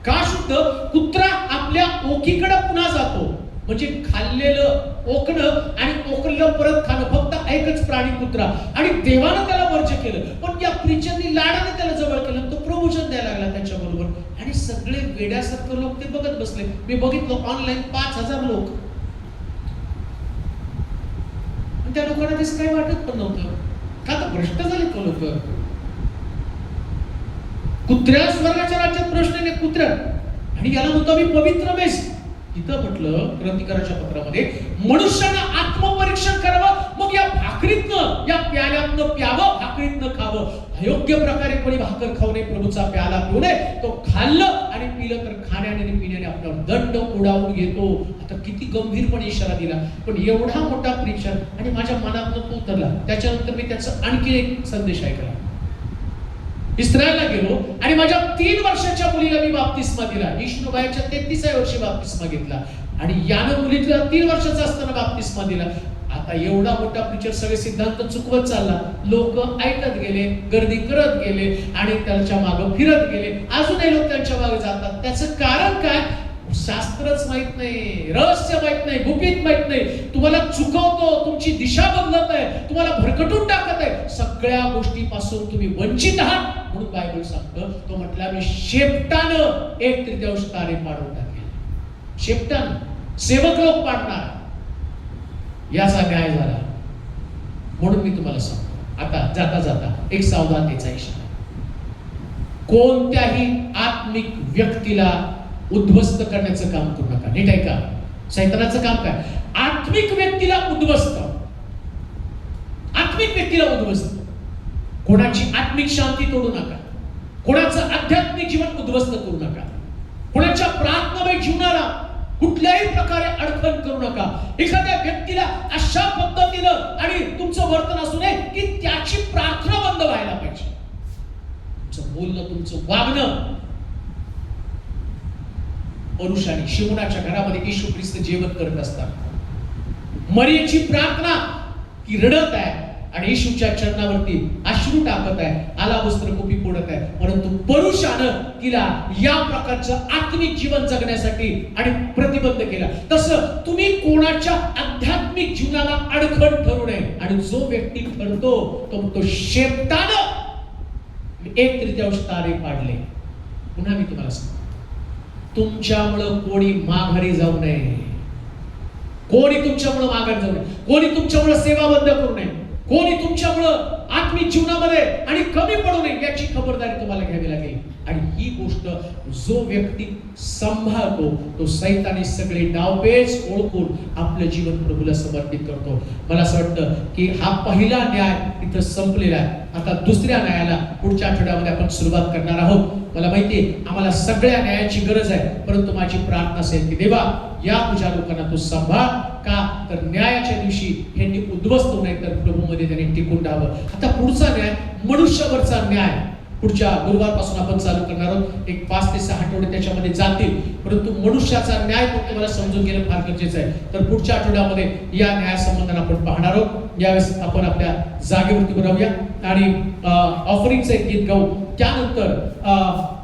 का शुद्ध? कुत्रा आपल्या ओकीकडे पुन्हा जातो. म्हणजे खाल्लेलं ओकणं आणि ओकलेलं परत खाणं, फक्त एकच प्राणी कुत्रा. आणि देवानं त्याला वर्ज्य केलं, पण या प्रीचरनी लाडाने त्याला जवळ केलं. तो प्रबोधन द्यायला लागला त्याच्याबरोबर, आणि सगळे वेड्यासारखं लोक ते बघत बसले. मी बघितलं ऑनलाईन 5000 लोक. त्या लोकांना तसं काही वाटत पण नव्हतं. का तर भ्रष्ट झाले तो लोक. कुत्र्या स्वर्गाच्या राज्यात प्रश्न नाही, कुत्र्या. आणि याला म्हणतो मी पवित्र मेस. इथं म्हटलं क्रांतिकाराच्या पत्रामध्ये, मनुष्यानं आत्मपरीक्षण करावं, मग या भाकरीतनं, या प्याल्यातनं प्यावं, भाकरीतनं खावं. अयोग्य प्रकारे कोणी भाकर खाऊ नये, प्रभूचा प्याला पिऊ नये. तो खाल्लं आणि पिलं तर खाण्याने आणि पिण्याने आपल्यावर दंड उडावून घेतो. आता किती गंभीरपणे इशारा दिला. पण एवढा मोठा प्रीचर, आणि माझ्या मनातनं तो उतरला. त्याच्यानंतर मी त्याचा आणखी एक संदेश ऐकला. इस्रायलला गेलो आणि माझ्या 3 वर्षाच्या मुलीला मी बाप्तिस्मा दिला. विष्णुबाईच्या 33व्या वर्षी बाप्तिस्मा घेतला, आणि यानं मुलीला 3 वर्षाचा असताना बाप्तिस्मा दिला. आता एवढा मोठा प्रीचर सगळे सिद्धांत चुकवत चालला. लोक ऐकत गेले, गर्दी करत गेले, आणि त्याच्या मागे फिरत गेले. अजूनही लोक त्यांच्या मागे जातात. त्याचं कारण काय? शास्त्रच माहित नाही, रहस्य माहित नाही, गुपित माहित नाही. तुम्हाला चुकवतो, तुमची दिशा बदलत आहे, तुम्हाला भरकटून टाकत आहे. सगळ्या गोष्टीपासून तुम्ही वंचित आहात. म्हणून बायबल सांगतं, तो म्हटला मी शेपटानं 1/3 तारे पाडून टाकेल. शेपटानं सेवक लोक पाडणार. याचा न्याय झाला. म्हणून मी तुम्हाला सांगतो, आता जाता जाता एक सावधानतेचा इशारा. कोणत्याही आत्मिक व्यक्तीला उद्ध्वस्त करण्याचं काम करू नका. नीट ऐका, शैतानाचं काम काय? आत्मिक व्यक्तीला उद्ध्वस्त. आत्मिक व्यक्तीला उद्ध्वस्त. कोणाची आत्मिक शांती तोडू नका. कोणाचं आध्यात्मिक जीवन उद्ध्वस्त करू नका. कोणाच्या प्रार्थनामय जीवनाला कुठल्याही प्रकारे अडखण करू नका. एखाद्या व्यक्तीला अशा पद्धतीनं आणि तुमचं वर्तन असू नये की त्याची प्रार्थना बंद व्हायला पाहिजे. तुमचं बोलणं, तुमचं वागणं. परुषाने शिवनाच्या घरामध्ये येशू ख्रिस्त जेवण करत असतात. मरियेची प्रार्थना, ती रडत आहे आणि येशूच्या चरणावरती अश्रू टाकत आहे, आला वस्त्र कुपी फोडत आहे. परंतु परुषानं तिला या प्रकारचं आत्मिक जीवन जगण्यासाठी आणि प्रतिबंध केला. तसं तुम्ही कोणाच्या आध्यात्मिक जीवनाला अडखळ ठरू नये. आणि जो व्यक्ती ठरतो तो शेपटानं 1/3 तारे पाडले. पुन्हा मी तुम्हाला सांगतो, तुमच्यामुळं कोणी माघारी जाऊ नये. कोणी तुमच्यामुळं माघारी जाऊ नये. कोणी तुमच्यामुळं सेवा बंद करू नये. कोणी तुमच्यामुळं आत्मिक जीवनामध्ये आणि कमी पडू नये याची खबरदारी तुम्हाला घ्यावी लागेल. आणि ही गोष्ट जो व्यक्ती सांभाळतो तो सैतानी सगळे डावपेच ओळखून आपलं जीवन प्रभूला समर्पित करतो. मला असं वाटतं की हा पहिला न्याय इथं संपलेला आहे. आता दुसऱ्या न्यायाला पुढच्या आठवड्यामध्ये आपण सुरुवात करणार आहोत. मला माहितीये आम्हाला सगळ्या न्यायाची गरज आहे, परंतु माझी प्रार्थना असेल की देवा या तुझ्या लोकांना तू सांभाळ, का तर न्यायाच्या दिवशी ह्यांनी उद्ध्वस्त होऊ नये, तर प्रभूमध्ये त्यांनी टिकून राहावं. आता पुढचा न्याय मनुष्यावरचा न्याय पुढच्या गुरुवारपासून आपण चालू करणार आहोत. एक 5 ते 6 आठवडे त्याच्यामध्ये जातील, परंतु मनुष्याचा न्याय कोणते मला समजून घेणं फार गरजेचं आहे. तर पुढच्या आठवड्यामध्ये या न्यायासंबंधाने आपण पाहणार आहोत. यावेळेस आपण आपल्या जागेवरती उभं राहूया आणि ऑफरिंगचं एक गीत गाऊ. त्यानंतर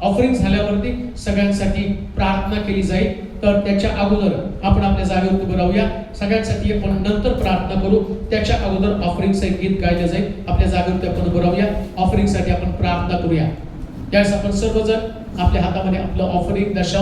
ऑफरिंग झाल्यावरती सगळ्यांसाठी प्रार्थना केली जाईल. तर त्याच्या अगोदर आपण आपल्या जागेवरती उभं राहूया. सगळ्यांसाठी आपण नंतर प्रार्थना करू. त्याच्या अगोदर ऑफरिंगचं एक गीत गायलं जाईल. आपल्या जागेवरती आपण उभं राहूया. ऑफरिंगसाठी आपण प्रार्थना करूया. त्यावेळेस आपण सर्वजण आपल्या हातामध्ये आपलं ऑफरिंग दशा